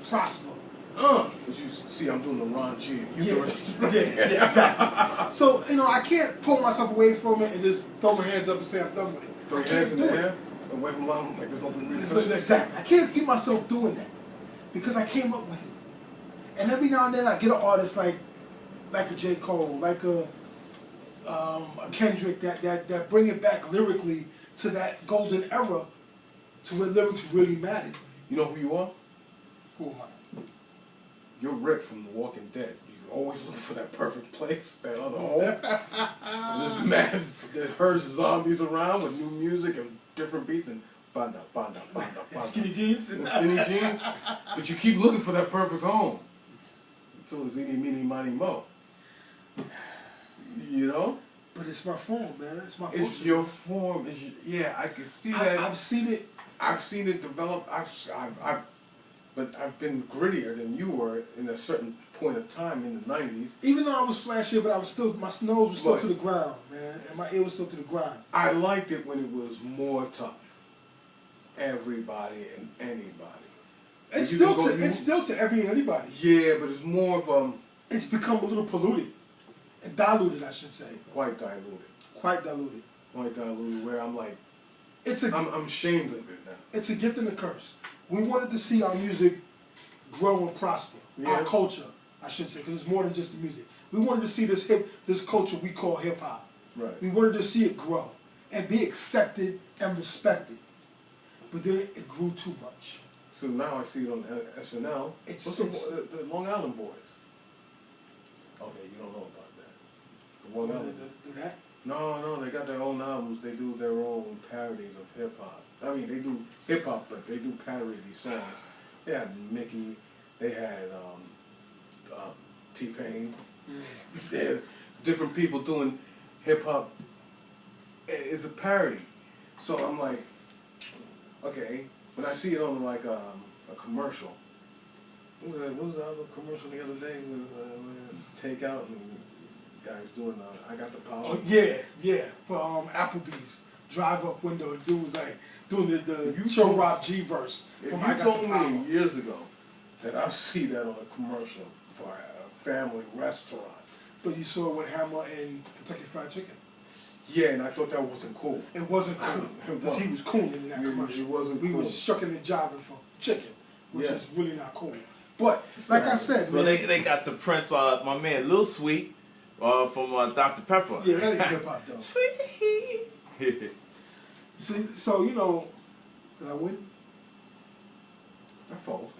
prosper. As you see, I'm doing the Ron G. Yeah, exactly. So, you know, I can't pull myself away from it and just throw my hands up and say I'm done with it. Throw your hands in the air, away from mom, like there's nothing really touching. Exactly. I can't see myself doing that because I came up with it. And every now and then I get an artist like a J. Cole, like a Kendrick that bring it back lyrically to that golden era to where lyrics really mattered. You know who you are? Who am I? You're Rick from The Walking Dead. You always look for that perfect place, that other hole. And this man that herds zombies around with new music and different beats and Panda. Skinny jeans? And skinny jeans. But you keep looking for that perfect home. Until it's eeny, meeny, miny, mo. You know? But it's my form, man. It's my It's culture. your form. Yeah, I can see that. I've seen it. I've seen it develop. But I've been grittier than you were in a certain point of time in the 90s. Even though I was flashier, but I was still, my nose was still But to the ground, man, and my ear was still to the ground. I liked it when it was more tough. Everybody and anybody. It's You still to every and anybody. Yeah, but it's more of It's become a little polluted and diluted, I should say. quite diluted. Quite diluted. Quite diluted. Where I'm like, It's a I'm ashamed of it now. it's a gift and a curse. We wanted to see our music grow and prosper. Yeah. Our culture, I should say, because it's more than just the music. We wanted to see this culture we call hip hop. Right. We wanted to see it grow and be accepted and respected. But then it grew too much. So now I see it on SNL. It's- What's the Long Island Boys? Okay, you don't know about that. The Long Island. Do that? No, they got their own albums. They do their own parodies of hip hop. I mean, they do hip hop, but they do parody these songs. They had Mickey. They had T-Pain. They had different people doing hip hop. It's a parody. So I'm like, okay. When I see it on like a commercial. What was the other commercial the other day with Takeout and guys doing I Got the Power? Oh yeah, for Applebee's drive-up window. The dude was like doing the Chill Rock G verse. If you told me years ago that I see that on a commercial for a family restaurant. But you saw it with Hammer and Kentucky Fried Chicken. Yeah, and I thought that wasn't cool. It wasn't cool because he was cooling in that commercial. It wasn't we cool. was shucking and jiving for chicken, which Yeah. is really not cool. But like I said, Well, man, they got the Prince, my man, Lil Sweet, from Dr. Pepper. yeah, that ain't hip hop though. Sweet. So you know, did I win? I fall.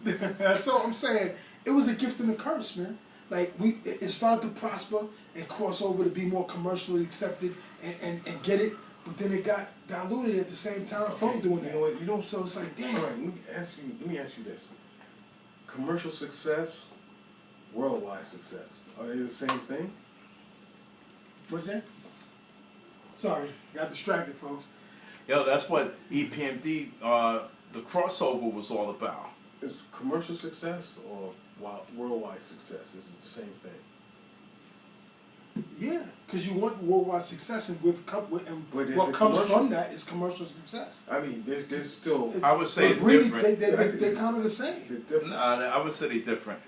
So I'm saying it was a gift and a curse, man. Like it started to prosper and cross over to be more commercially accepted and get it, but then it got diluted at the same time from doing that. You know what? You don't. So it's like, damn. All right, let me ask you this: commercial success, worldwide success, are they the same thing? What's that? Sorry, got distracted, folks. Yo, that's what EPMD, the crossover was all about. Is commercial success or worldwide success? Is it the same thing? Yeah, because you want worldwide success, and what it comes commercial? from that is commercial success. I mean, there's still I would say But it's really, different. they kind of the same. they're different I would say they're different.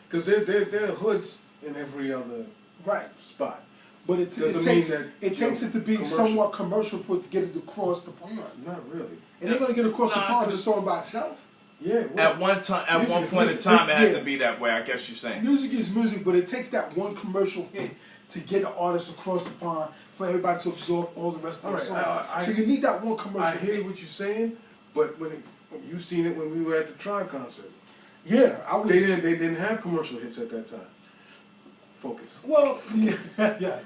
because they're hoods in every other Right. spot. But it Doesn't takes mean that, it takes it to be commercial. somewhat commercial for it to get it across the pond. Not really. And they're gonna get across the Nah, pond 'cause- just on by itself. Yeah. Well, At one time, at Music one is point in music. time, it had Yeah. to be that way. I guess you're saying. Music is music, but it takes that one commercial hit to get the artist across the pond for everybody to absorb all the rest of All the right, song. So you need that one commercial. I hear hit. what you're saying, but when you seen it when we were at the Tribe concert, Yeah, I was. they didn't have commercial hits at that time. Focus. Well, yeah,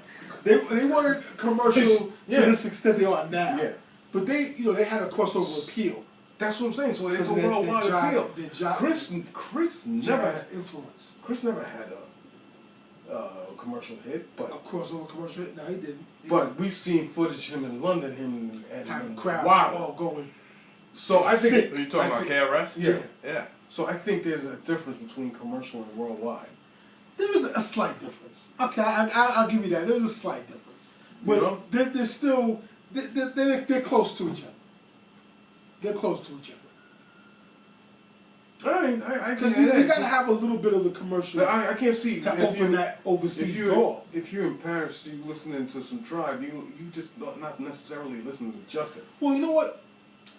they weren't commercial Yeah. to this extent they are now. Yeah. But they had a crossover appeal. That's what I'm saying. So there's a Their worldwide jazz- appeal. their jazz- Chris never Jazz influence. Chris never had commercial hit, but a crossover commercial hit. No, he didn't. But we've seen footage of him in London, him and having crowds all going. So I think Are you talking about KRS? Yeah. Yeah. So I think there's a difference between commercial and worldwide. There was a slight difference. Okay, I'll give you that. There was a slight difference, but You know? they're still they're close to each other. They're close to each other. I Because can. you gotta have a little bit of a commercial I can't see to open that overseas if you're, door. If you're in Paris, you listening to some Tribe, you just not necessarily listening to Justin. Well, you know what?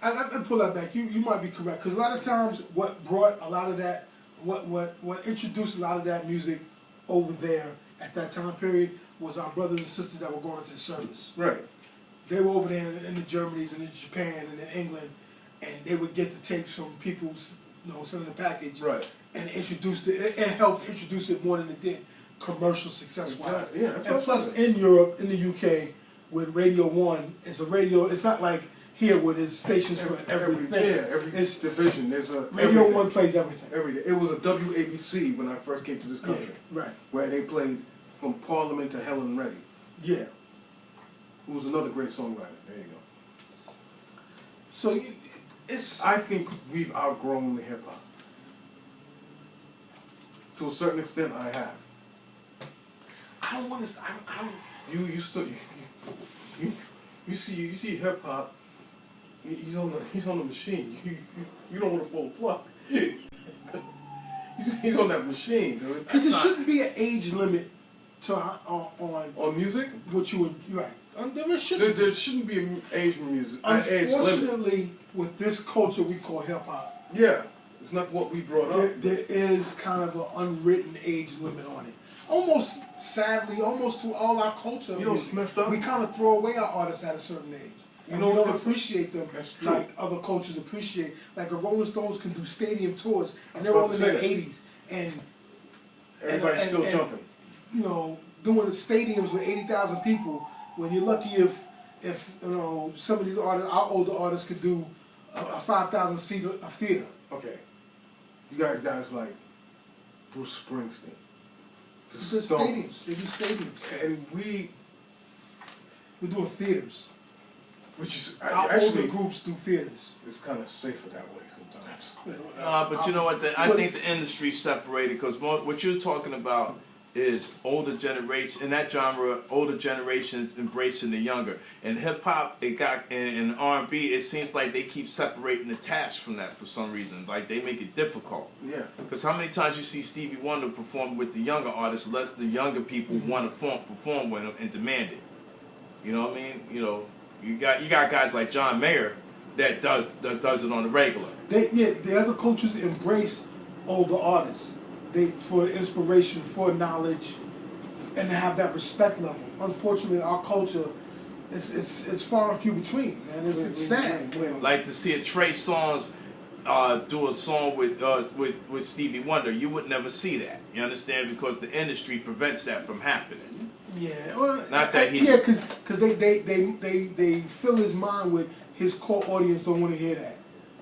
I pull that back. You might be correct, because a lot of times what brought a lot of that, what introduced a lot of that music over there at that time period was our brothers and sisters that were going into the service. Right. They were over there in the Germanys and in Japan and in England, and they would get the tapes from people, sending the package. Right. And introduced it. It helped introduce it more than it did commercial success-wise. Exactly. Yeah, that's and what plus, I'm saying. in Europe, in the UK, with Radio 1, it's a radio. It's not like here where there's stations for everything. Every it's division. There's a Radio everything. 1 plays everything. Every day. It was a WABC when I first came to this country. Yeah, right. Where they played From Parliament to Helen Reddy, Yeah. who was another great songwriter. There you go. So it's. I think we've outgrown the hip hop. To a certain extent, I have. I don't want to. I don't. You still you see hip hop. He's on the machine. You don't want to pull the plug. He's on that machine, dude. Because there shouldn't be an age limit to On music. what you would. Right. There shouldn't. There shouldn't be an age music. Age limit. Unfortunately, with this culture we call hip hop, Yeah, it's not what we brought up. there is kind of an unwritten age limit on it. Almost sadly, almost to all our culture, You know what's messed up? we kind of throw away our artists at a certain age. And know we don't what's appreciate them That's true. like other cultures appreciate. Like the Rolling Stones can do stadium tours, and I they're was all in about their to say 80s, and Everybody's still jumping. doing the stadiums with 80,000 people. When you're lucky if some of these artists, our older artists, could do a 5,000 seat a theater. Okay, you got guys like Bruce Springsteen, the The Stones, stadiums, they do stadiums. and We're doing theaters. which is Our actually older groups do theaters. it's kind of safer that way sometimes. But you know what? I think the industry's separated because what you're talking about is older generation in that genre. Older generations embracing the younger. In hip hop, it got in R&B. It seems like they keep separating the task from that for some reason. Like they make it difficult. Yeah. Because how many times you see Stevie Wonder perform with the younger artists, less the younger people want to perform with him and demand it. You know what I mean? You got guys like John Mayer that does it on the regular. The other cultures embrace older artists. For inspiration, for knowledge, and to have that respect level. Unfortunately, our culture it's far and few between, man. It's sad. Like to see a Trey Songz do a song with Stevie Wonder, you would never see that. You understand? Because the industry prevents that from happening. Yeah, well, Not that he. Yeah, because they fill his mind with his core audience don't want to hear that.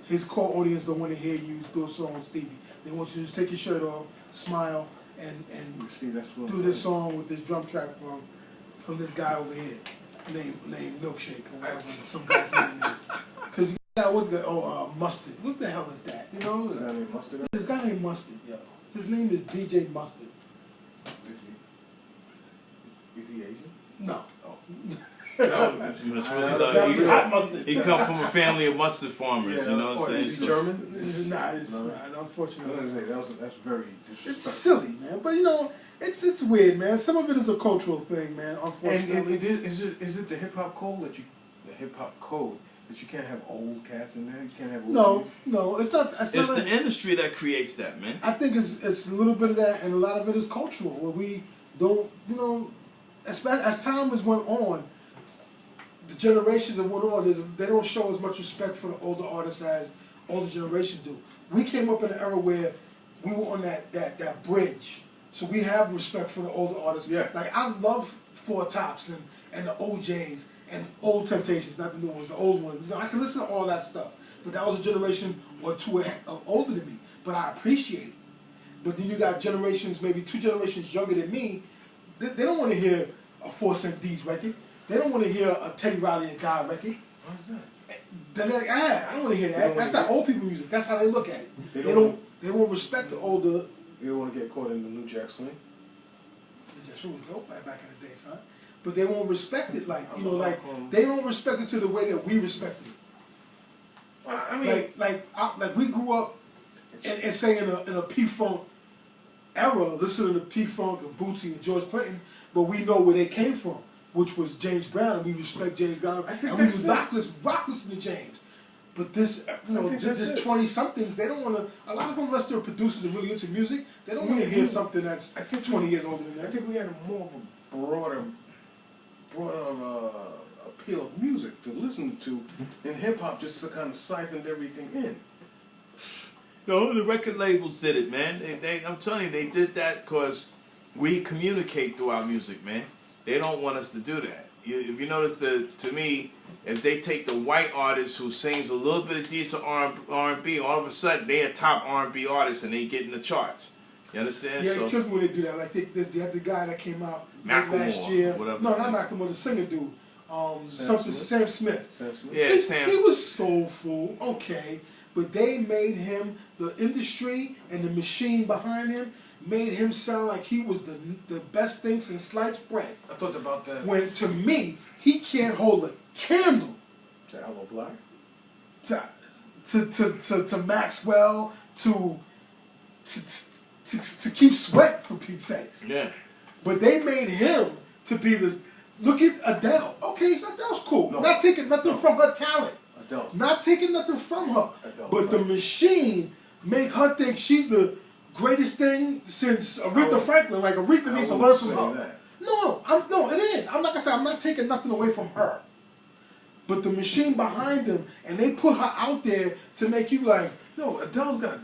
His core audience don't want to hear you do a song with Stevie. They want you to just take your shirt off, smile, and You see, that's what do this song with this drum track from this guy over here, named Milkshake or whatever some guy's name is. Because you got Mustard. What the hell is that? You know, Is that name Mustard? this guy named Mustard. Yo, his name is DJ Mustard. Is he Asian? No. Oh. It's really Hot mustard. he come from a family of mustard farmers. You know what I'm saying? Is he German? It's not. Unfortunately. That's very disrespectful. It's silly, man. But it's weird, man. Some of it is a cultural thing, man. Unfortunately. And is it the hip hop code that you can't have old cats in there? You can't have old kids? No, it's not. It's the industry that creates that, man. I think it's a little bit of that, and a lot of it is cultural, where we don't, as time has went on, the generations that went on, they don't show as much respect for the older artists as older generations do. We came up in an era where we were on that bridge, so we have respect for the older artists. Yeah. Like I love Four Tops and the OJs and Old Temptations, not the new ones, the old ones. I can listen to all that stuff, but that was a generation or two older than me. But I appreciate it. But then you got generations, maybe 2 generations younger than me, they don't want to hear a 4 Cent D's record. They don't want to hear a Teddy Riley and Guy record. Why is that? They're like, I don't want to hear that. That's not old people music. That's how they look at it. They won't respect the older. You don't want to get caught in the New Jack Swing? New Jack Swing was dope back in the day, son. But they won't respect it like, you know, like, they don't respect it to the way that we respect it. I mean, like we grew up and saying in a P-Funk era, listening to P-Funk and Bootsy and George Clinton, but we know where they came from, which was James Brown, and we respect James Brown, and we was rock listening to James. But this, you know, this 20-somethings, they don't want to, a lot of them, unless they're producers and really into music, they don't want to hear something that's 20 years older than that. I think we had more of a broader appeal of music to listen to, and hip-hop just kind of siphoned everything in. No, the record labels did it, man. I'm telling you, they did that because we communicate through our music, man. They don't want us to do that. If you notice, to me, if they take the white artist who sings a little bit of decent R&B, all of a sudden they a top R&B artist and they get in the charts. You understand? Yeah, it kills me when they do that. Like they had the guy that came out last year. Whatever. No, not Macklemore, the singer dude. Sam Smith. Yeah, Sam. He was soulful, okay, but they made him, the industry and the machine behind him made him sound like he was the best thing since sliced bread. I thought about that. When to me, he can't hold a candle To Aloe Black? to Maxwell, to Keep Sweat, for Pete's sakes. Yeah. But they made him to be this. Look at Adele. Okay, Adele's cool. No. Not taking nothing from her talent. Adele's Not taking nothing from her. Adele's But the machine make her think she's the greatest thing since Aretha Franklin. Like Aretha needs to learn from her. That. No, it is. I'm not gonna say I'm not taking nothing away from her. But the machine behind them, and they put her out there to make you like. No, Adele's got.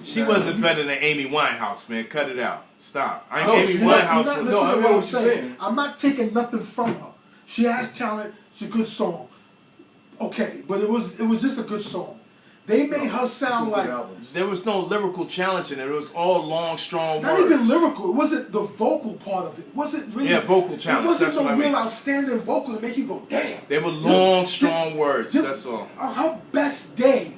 She wasn't better than Amy Winehouse, man. Cut it out. Stop. No, Amy Winehouse. I know what I'm saying. I'm not taking nothing from her. She has talent. It's a good song. Okay, but it was just a good song. They made her sound like there was no lyrical challenge in it. It was all long, strong not words. even lyrical. It wasn't the vocal part of it. It wasn't really. Yeah, vocal challenge. It wasn't That's no what I real mean. outstanding vocal to make you go, damn. They were long, strong words. That's all. On her best day,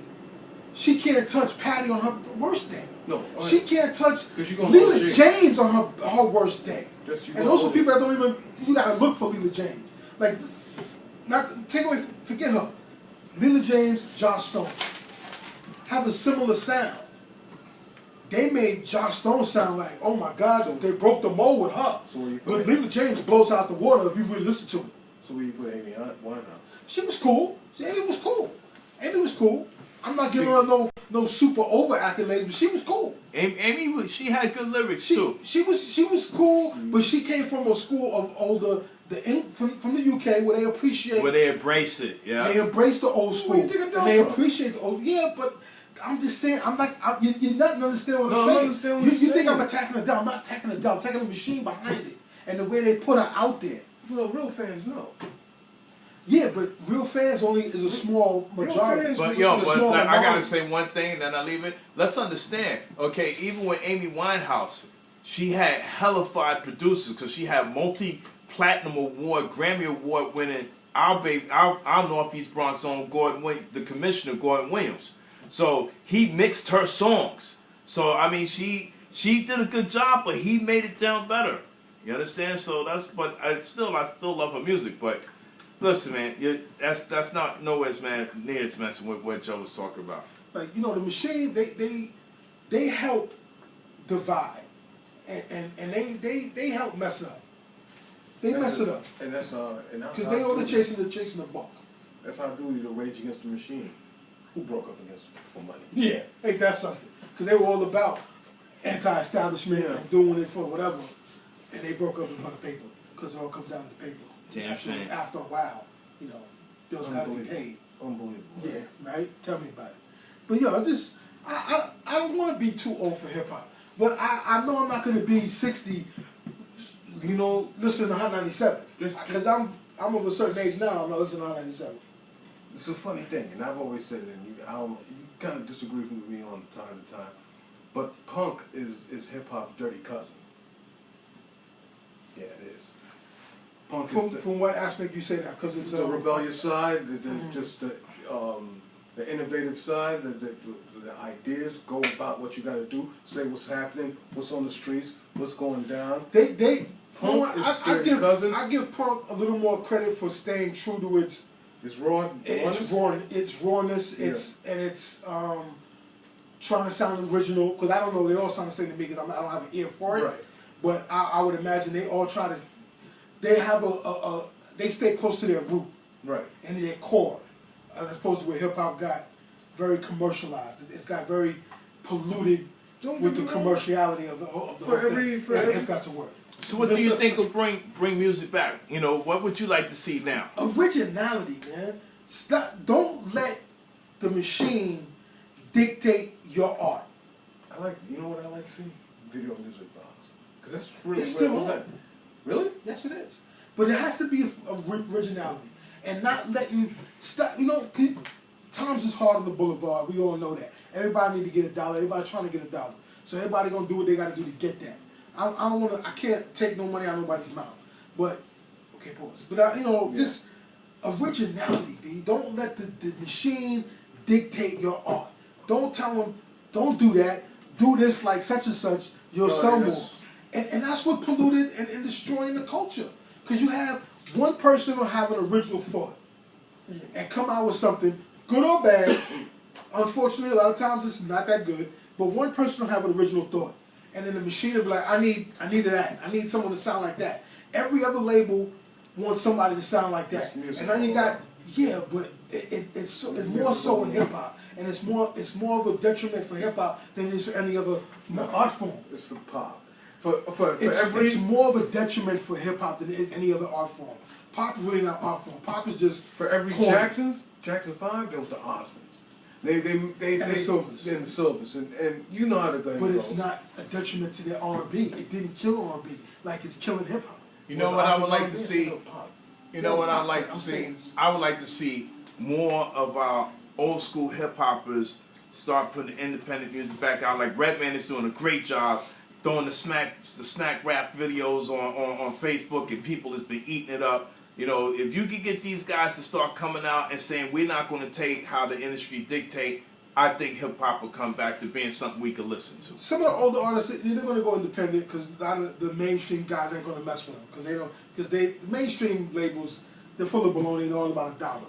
she can't touch Patty on her worst day. No, she can't touch Leela Leela James on her worst day. Yes, And those are people that don't even. You gotta look for Leela James. Like, not take away. Forget her. Leela James, Josh Stone have a similar sound. They made Josh Stone sound like, oh my God, they broke the mold with her. But Leela James blows out the water if you really listen to it. So where you put Amy Winehouse? She was cool. Amy was cool. Amy was cool. I'm not giving her no super over accolades, but she was cool. Amy, she had good lyrics too. She was cool, but she came from a school of older, from the UK where they appreciate. Where they embrace it, yeah. They embrace the old school, you think and they appreciate the old. Yeah, but I'm just saying, you're not understanding what I'm saying. I understand what you're You think saying. I'm attacking Adele? I'm not attacking Adele. I'm attacking the machine behind it and the way they put her out there. Well, real fans know. Yeah, but real fans only is a small majority. But yo, I gotta say one thing, and then I leave it. Let's understand, okay? Even with Amy Winehouse, she had hellified producers because she had multi-platinum award, Grammy award winning our Northeast Bronx own the commissioner Gordon Williams. So he mixed her songs. So I mean, she did a good job, but he made it sound better. You understand? So but I still love her music, but. Listen, man, that's not nowhere near as messing with what Joe was talking about. Like, you know, the machine, they help divide, and they help mess it up. They mess it up. And that's because they only chasing the buck. That's our duty to rage against the machine. Who broke up against for money? Yeah, ain't that something? Because they were all about anti-establishment and doing it for whatever, and they broke up for the paper because it all comes down to the paper. After a while, you know, bills got to be paid. Unbelievable. Yeah, right? Tell me about it. But yo, I don't want to be too old for hip hop. But I know I'm not going to be 60, you know, listening to Hot 97. Because I'm of a certain age now, I'm not listening to Hot 97. It's a funny thing, and I've always said it, and you kind of disagree with me on time to time, but punk is hip hop's dirty cousin. From what aspect you say that? Because it's the rebellious side, just the innovative side, the ideas, go about what you got to do, say what's happening, what's on the streets, what's going down. Punk I give Punk a little more credit for staying true to its rawness. It's trying to sound original, because I don't know, they all sound the same to me because I don't have an ear for it. Right. But I would imagine they all try to. They have they stay close to their root. Right. And their core, as opposed to where hip hop got very commercialized. It's got very polluted with the commerciality of the whole thing, if that's a word. So what do you think will bring music back? You know, what would you like to see now? Originality, man. Don't let the machine dictate your art. You know what I like to see? Video music box. Because that's really it's still on. Really? Yes, it is. But it has to be originality. And not letting, times is hard on the boulevard. We all know that. Everybody need to get $1. Everybody trying to get $1. So everybody gonna do what they gotta do to get that. I can't take no money out of nobody's mouth. But, okay, pause. But, just originality, B. Don't let the machine dictate your art. Don't tell them, don't do that. Do this like such and such. You'll sell more. And that's what polluted and destroying the culture. Because you have one person will have an original thought and come out with something, good or bad. Unfortunately, a lot of times it's not that good. But one person will have an original thought. And then the machine will be like, I need that. I need someone to sound like that. Every other label wants somebody to sound like that. And then you got, but it's more so in hip hop. And it's more of a detriment for hip hop than it is for any other art form. It's for pop. It's more of a detriment for hip hop than it is any other art form. Pop is really not art form. Pop is just for every Jackson 5, there was the Osmonds. They the Silvers. And the Silvers. And you know how to go. But it's not a detriment to their R&B. It didn't kill R&B like it's killing hip hop. You know what I would like to see? You know what I'd like to see? I would like to see more of our old school hip hoppers start putting independent music back out. Like Redman is doing a great job throwing the smack rap videos on Facebook, and people has been eating it up. You know, if you could get these guys to start coming out and saying we're not going to take how the industry dictate, I think hip hop will come back to being something we could listen to. Some of the older artists, they're going to go independent because the mainstream guys ain't going to mess with them because the mainstream labels, they're full of baloney and all about $1.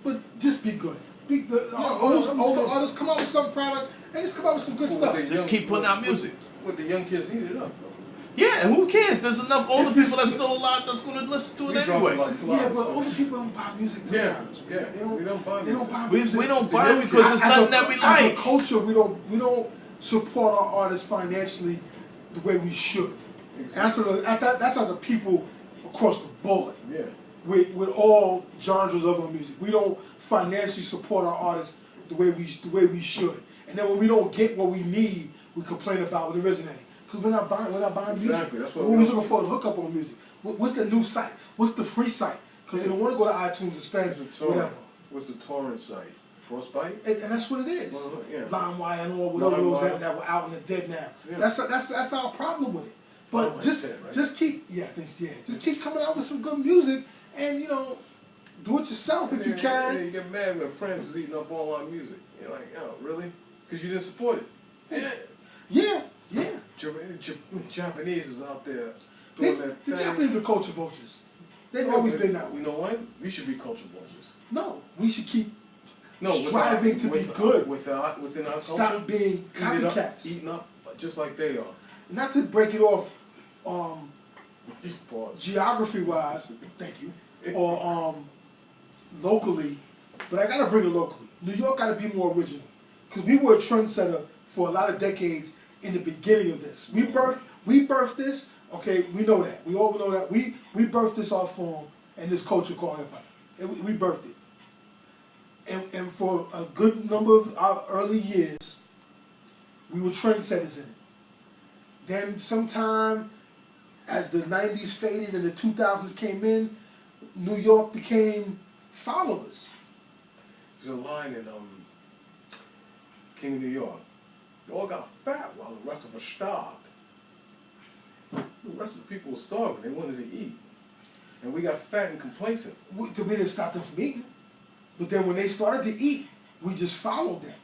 But just be good. Older artists come out with some product and just come out with some good stuff. Just keep putting out music. With the young kids eat it up, though. Yeah, and who cares? There's enough older people that's still alive that's going to listen to it anyway. But older people don't buy music sometimes. Yeah, we don't buy music. They don't buy music. We don't buy it because it's nothing that we like. As a culture, we don't support our artists financially the way we should. Exactly. That's as a people across the board. Yeah. With all genres of our music, we don't financially support our artists the way we should. And then when we don't get what we need, we complain about what there isn't any. Because we're not buying music. Exactly. That's what we're always looking for the hookup on music. What's the new site? What's the free site? Because they don't want to go to iTunes and spend whatever. What's the torrent site? Frostbite? And that's what it is. Well, yeah. LimeWire and all whatever those that were out in the dead now. Yeah. That's our problem with it. But just keep just keep coming out with some good music and do it yourself if you can. Yeah, you get mad when friends is eating up all our music. You're like, really? Because you didn't support it. Yeah. Japanese is out there doing that thing. The Japanese are culture vultures. They've always been that way. You know what? We should be culture vultures. No, we should keep striving to be good. Within our culture. Stop being copycats. Eating up just like they are. Not to break it off geography-wise, thank you, or birthday but I gotta bring it locally. New York gotta be more original. Because we were a trendsetter for a lot of decades in the beginning of this. We birthed this, okay, we know that. We all know that. We birthed this art form and this culture called hip hop. We birthed it. And for a good number of our early years, we were trendsetters in it. Then sometime as the 90s faded and the 2000s came in, New York became followers. There's a line in King of New York. They all got fat while the rest of us starved. The rest of the people were starving. They wanted to eat. And we got fat and complacent. We didn't stop them from eating. But then when they started to eat, we just followed them.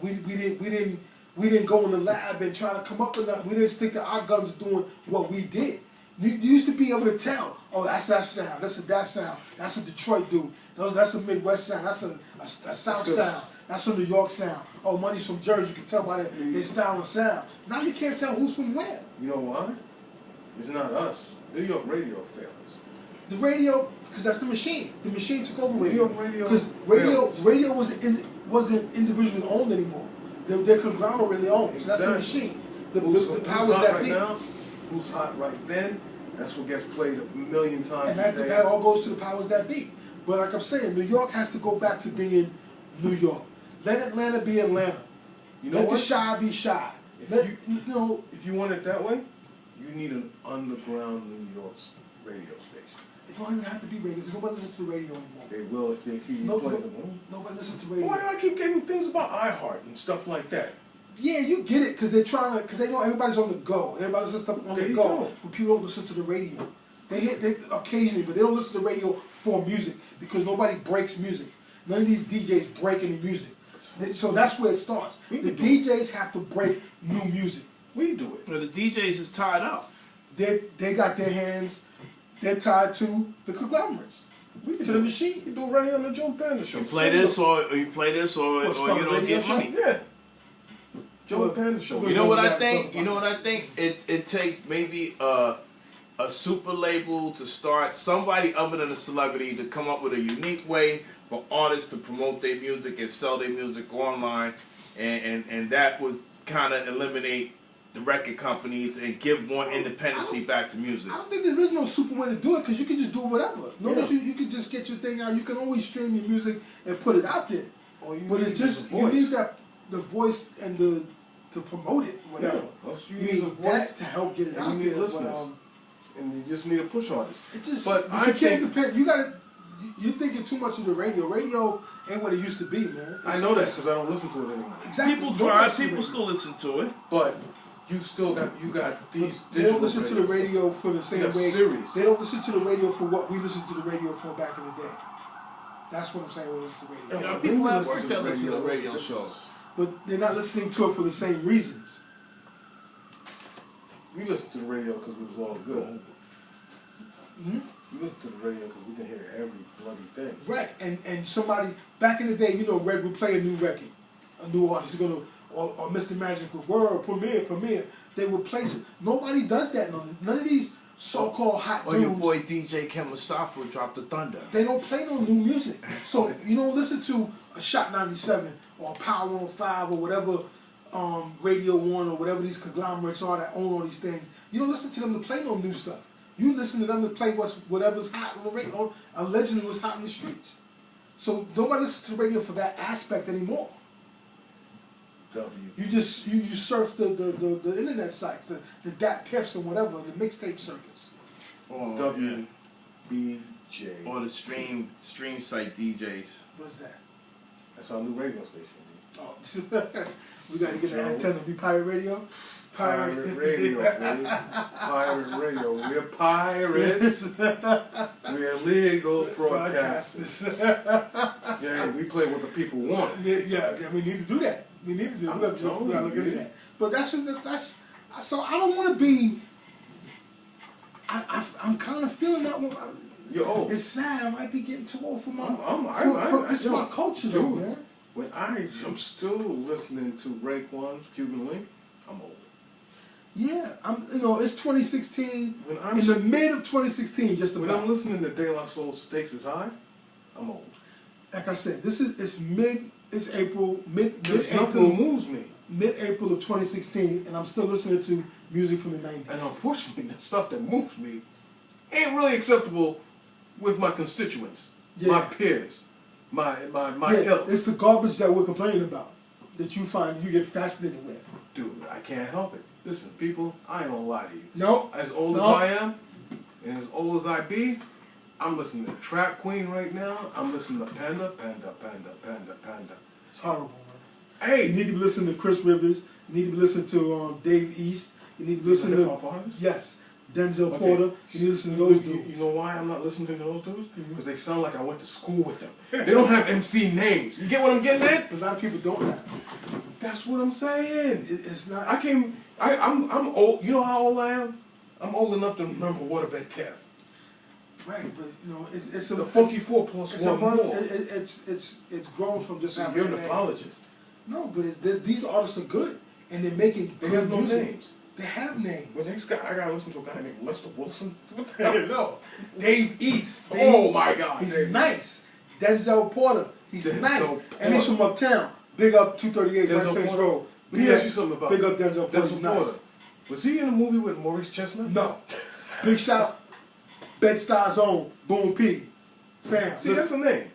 We didn't go in the lab and try to come up with nothing. We didn't stick to our guns doing what we did. You used to be able to tell, oh, that's that sound, that's that sound, that's a Detroit dude, that's a Midwest sound, that's a South sound, that's a New York sound. Oh, Money's from Jersey, you can tell by their style and sound. Now you can't tell who's from where. You know why? It's not us. New York radio failed us. The radio, because that's the machine. The machine took over radio. New York radio because radio wasn't individually owned anymore. They're conglomerately owned. So that's the machine. The powers that be. Now, who's hot right then? That's what gets played a million times and a day. that all goes to the powers that be. But like I'm saying, New York has to go back to being New York. Let Atlanta be Atlanta. You know Let what? the Shy be Shy. If you want it that way, you need an underground New York radio station. It don't even have to be radio because nobody listens to the radio anymore. They will if they keep playing them. Nobody listens to radio. Why do I keep getting things about iHeart and stuff like that? Yeah, you get it because because they know everybody's on the go. And everybody listens to stuff on the go. But people don't listen to the radio. They occasionally, but they don't listen to the radio for music because nobody breaks music. None of these DJs break any music. So that's where it starts. The DJs have to break new music. We do it. Well, the DJs is tied up. They got their hands. They're tied to the conglomerates, to the machine. You do it right here on the Joe Panda show. You play this or you play this or you don't get money. Yeah. Joe Panda show. You know what I think? You know what I think? It takes maybe a super label to start, somebody other than a celebrity to come up with a unique way for artists to promote their music and sell their music online, and that would kind of eliminate the record companies and give more independency back to music. I don't think there is no super way to do it because you can just do whatever. You can just get your thing out. You can always stream your music and put it out there. But it's just you need the voice and to promote it, whatever. Yeah. You need that to help get it out there. And you just need a push artist. But you can't depend. You're thinking too much of the radio. Radio ain't what it used to be, man. I know that because I don't listen to it anymore. Exactly. People try. People still listen to it. But you got these. They don't listen to the radio for the same way. Series. They don't listen to the radio for what we listened to the radio for back in the day. That's what I'm saying. We listen to radio. You know, people at work that listen to radio shows, but they're not listening to it for the same reasons. We listen to the radio because it was all good. Mm-hmm. We listen to the radio because we can hear every bloody thing. Right, and somebody back in the day, Red would play a new record, a new artist, or Mr. Magic would premiere. They would place it. Nobody does that. None of these so-called hot dudes. Or your boy DJ Ken Mustafa would drop the thunder. They don't play no new music. So you don't listen to a Shot 97 or Power 105 or whatever Radio 1 or whatever these conglomerates are that own all these things. You don't listen to them to play no new stuff. You listen to them to play whatever's hot on the radio, allegedly what's hot in the streets. So nobody listens to the radio for that aspect anymore. You surf the internet sites, the DAT Piffs and whatever, the mixtape circuits. WBJ. Or the stream site DJs. What's that? That's our new radio station. Oh, we got to get the antenna. Be pirate radio. Pirate radio, baby. Pirate radio. We're pirates. We're legal broadcasters. Yeah, we play what the people want. Yeah, we need to do that. We need to do that. We got to look into that. But that's so I don't want to be. I'm kind of feeling that one. You're old. It's sad. I might be getting too old for my. It's my culture, though, man. When I'm still listening to Raekwon's Cuban Link, I'm old. Yeah, it's 2016. In the mid of 2016, just about. When I'm listening to De La Soul Stakes is High, I'm old. Like I said, it's April, Nothing moves me. Mid-April of 2016, and I'm still listening to music from the 90s. And unfortunately, the stuff that moves me ain't really acceptable with my constituents, my peers, my ilk. It's the garbage that we're complaining about, that you find you get fascinated with. Dude, I can't help it. Listen, people, I ain't gonna lie to you. No. As old as I am, and as old as I be, I'm listening to Trap Queen right now. I'm listening to Panda. It's horrible, man. Hey! You need to be listening to Chris Rivers. You need to be listening to Dave East. You need to be listening to... artists? Yes. Denzel Okay. Porter, and you listen to those dudes. You know why I'm not listening to those dudes? Mhm. Because they sound like I went to school with them. They don't have MC names. You get what I'm getting at? But a lot of people don't have. That's what I'm saying. It's not. I'm old. You know how old I am? I'm old enough to remember Waterbed Kev. Right, but you know, it's a The Funky 4 plus it's one more. it's grown from just See, having you're a an name. apologist. No, but these artists are good, and they're making They good have no music. names. They have names. Well, next guy, I gotta listen to a guy named Lester Wilson. What the hell? No, Dave East. Oh my God, he's Dave. nice. Denzel Porter, he's Denzel nice, Porter. and he's from uptown. Big up 238 Denzel White Plains Porter. Road. Let me ask you something about Big up Denzel Porter. Denzel He's Porter. nice. Was he in a movie with Maurice Chestnut? No, Big Shot, Bed-Stuy's own Boom P. Fam, See, that's a name.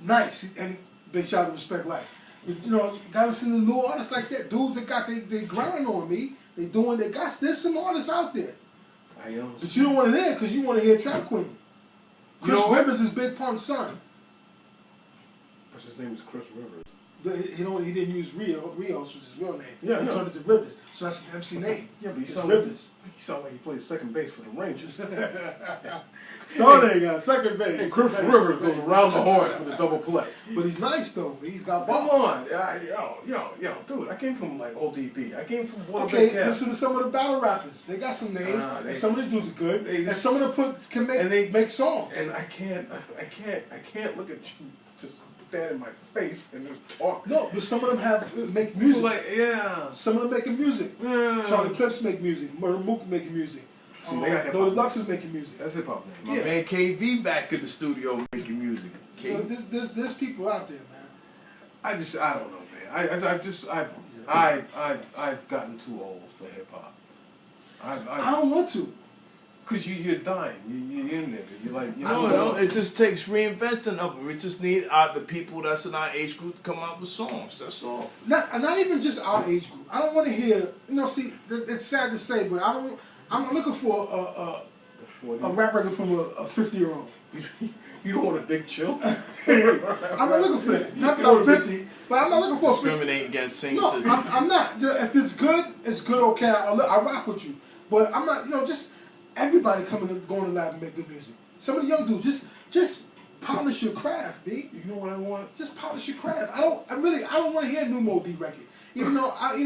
nice, and Big Shot of Respect Life. But, you know, gotta listen to new artists like that. Dudes that got they grind on me. There's some artists out there. I am. But you don't want to hear because you want to hear Trap Queen. Chris You know what? Rivers is Big Pun's son. What's his name is Chris Rivers. He didn't use Rios, which is his real name. Yeah, he no. turned it to Rivers. So that's his MC name. Yeah, but It's Rivers. He sound like he plays second base for the Rangers. Starting at second base. And Chris Rivers goes around the horse for the double play. But he's nice though. He's got Come ball. on, yo, dude, I came from like ODB. I came from Waterbed Okay, Kev. listen to some of the battle rappers. They got some names, and some of these dudes are good, they and just- some of them can make songs. And I can't look at you just put that in my face and just talk. No, but some of them make music. Like, yeah. Some of them making music. Yeah. Charlie Clips make music. Murder Mook making music. See, they got hip-hop. Lord Lux is making music. That's hip hop, man. My Yeah. man KV back in the studio making music. You know, there's people out there, man. I don't know, man. I've gotten too old for hip hop. I don't want to. Cause you're dying. You're in there. You're like, you No, know. no, it just takes reinventing of it. We just need the people that's in our age group to come out with songs. That's all. Not even just our age group. I don't want to hear. You know, see, it's sad to say, but I'm looking for a rap record from a 50-year-old. You don't want a Big Chill? I'm not looking for that. Not that I'm 50, but I'm not looking for a 50. Discriminate against singers. No, I'm not. If it's good, okay. I'll rock with you. But I'm not. You know, just everybody coming and going to lab and make good music. Some of the young dudes just polish your craft, B. You know what I want? Just polish your craft. I don't want to hear a new Mo D record. Even though I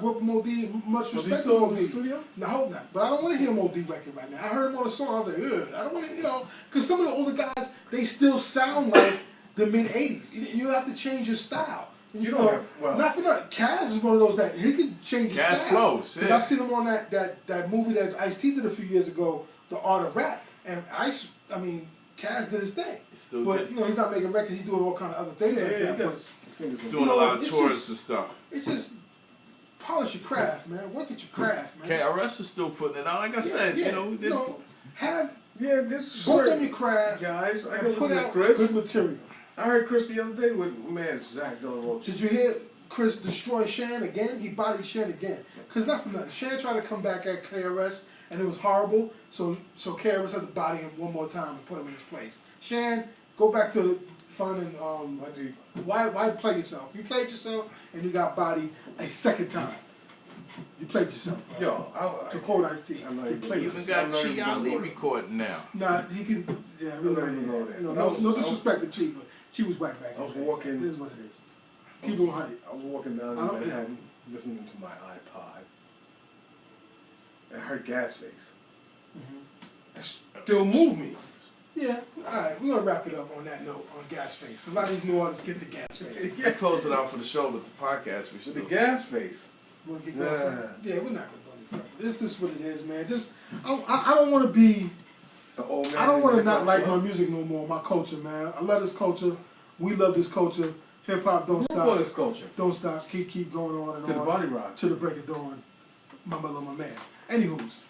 grew up with Mo D, much respect to Mo in the D. studio? No, I hope not. But I don't want to hear a Mo D record right now. I heard him on a song. I was like, ugh. I don't want to, because some of the older guys, they still sound like the mid '80s. You have to change your style. You don't have, well, Not for nothing. Kaz is one of those that he can change his Kaz style. flows, Because yeah. I seen him on that movie that Ice-T did a few years ago, The Art of Rap, and Kaz did his thing. Still But gets- he's not making records. He's doing all kind of other things like that. But doing a lot of tours and stuff. it's just polish your craft, man. Work at your craft, man. KRS is still putting it out. Like I said, Work on your craft, guys. I and can put listen to out Chris. good material. I heard Chris the other day with Zach De La Rocha. Did you hear Chris destroy Shan again? He bodied Shan again. Because not for nothing. Shan tried to come back at KRS, and it was horrible. So KRS had to body him one more time and put him in his place. Shan, go back to fun and why play yourself? You played yourself, and you got bodied a second time. You played yourself. Yo, To quote Ice-T, I'm not you even- played Even yourself. got Chi Ali recording now. Nah, he can. Yeah, we I'm know not even that. know that. No disrespect to Chi, but Chi was whack back. I was then. walking- This is what it is. Keep it 100. I was walking down I in don't- Manhattan listening to my iPod. And I heard Gas Face. That still moved me. Yeah, alright, we're gonna wrap it up on that note on Gas Face. Because a lot of these new artists get the Gas Face. We close it out for the show with the podcast. We With still the Gas Face. We're gonna keep going further? Yeah, we're not gonna go any further. This is what it is, man. Just, I don't wanna be, The old man. I don't wanna not like my music no more, my culture, man. I love this culture. We love this culture. Hip hop don't What stop. is culture? Don't stop. Keep going on and To on. the body rock. To the break of dawn. My mother, my man. Anywho's,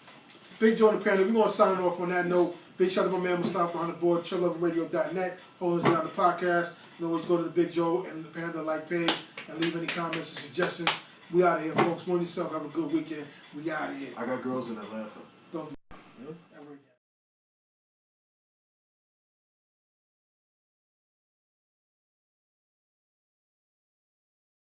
Big Joe and the Panda, we're going to sign off on that note. Big shout out to my man Mustafa on the board, CHILLOVERRADIO.net, holding us down the podcast. You can always go to the Big Joe and the Panda like page and leave any comments or suggestions. We out of here, folks. Mourn yourself. Have a good weekend. We out of here. I got girls in Atlanta. Don't do that. Ever again.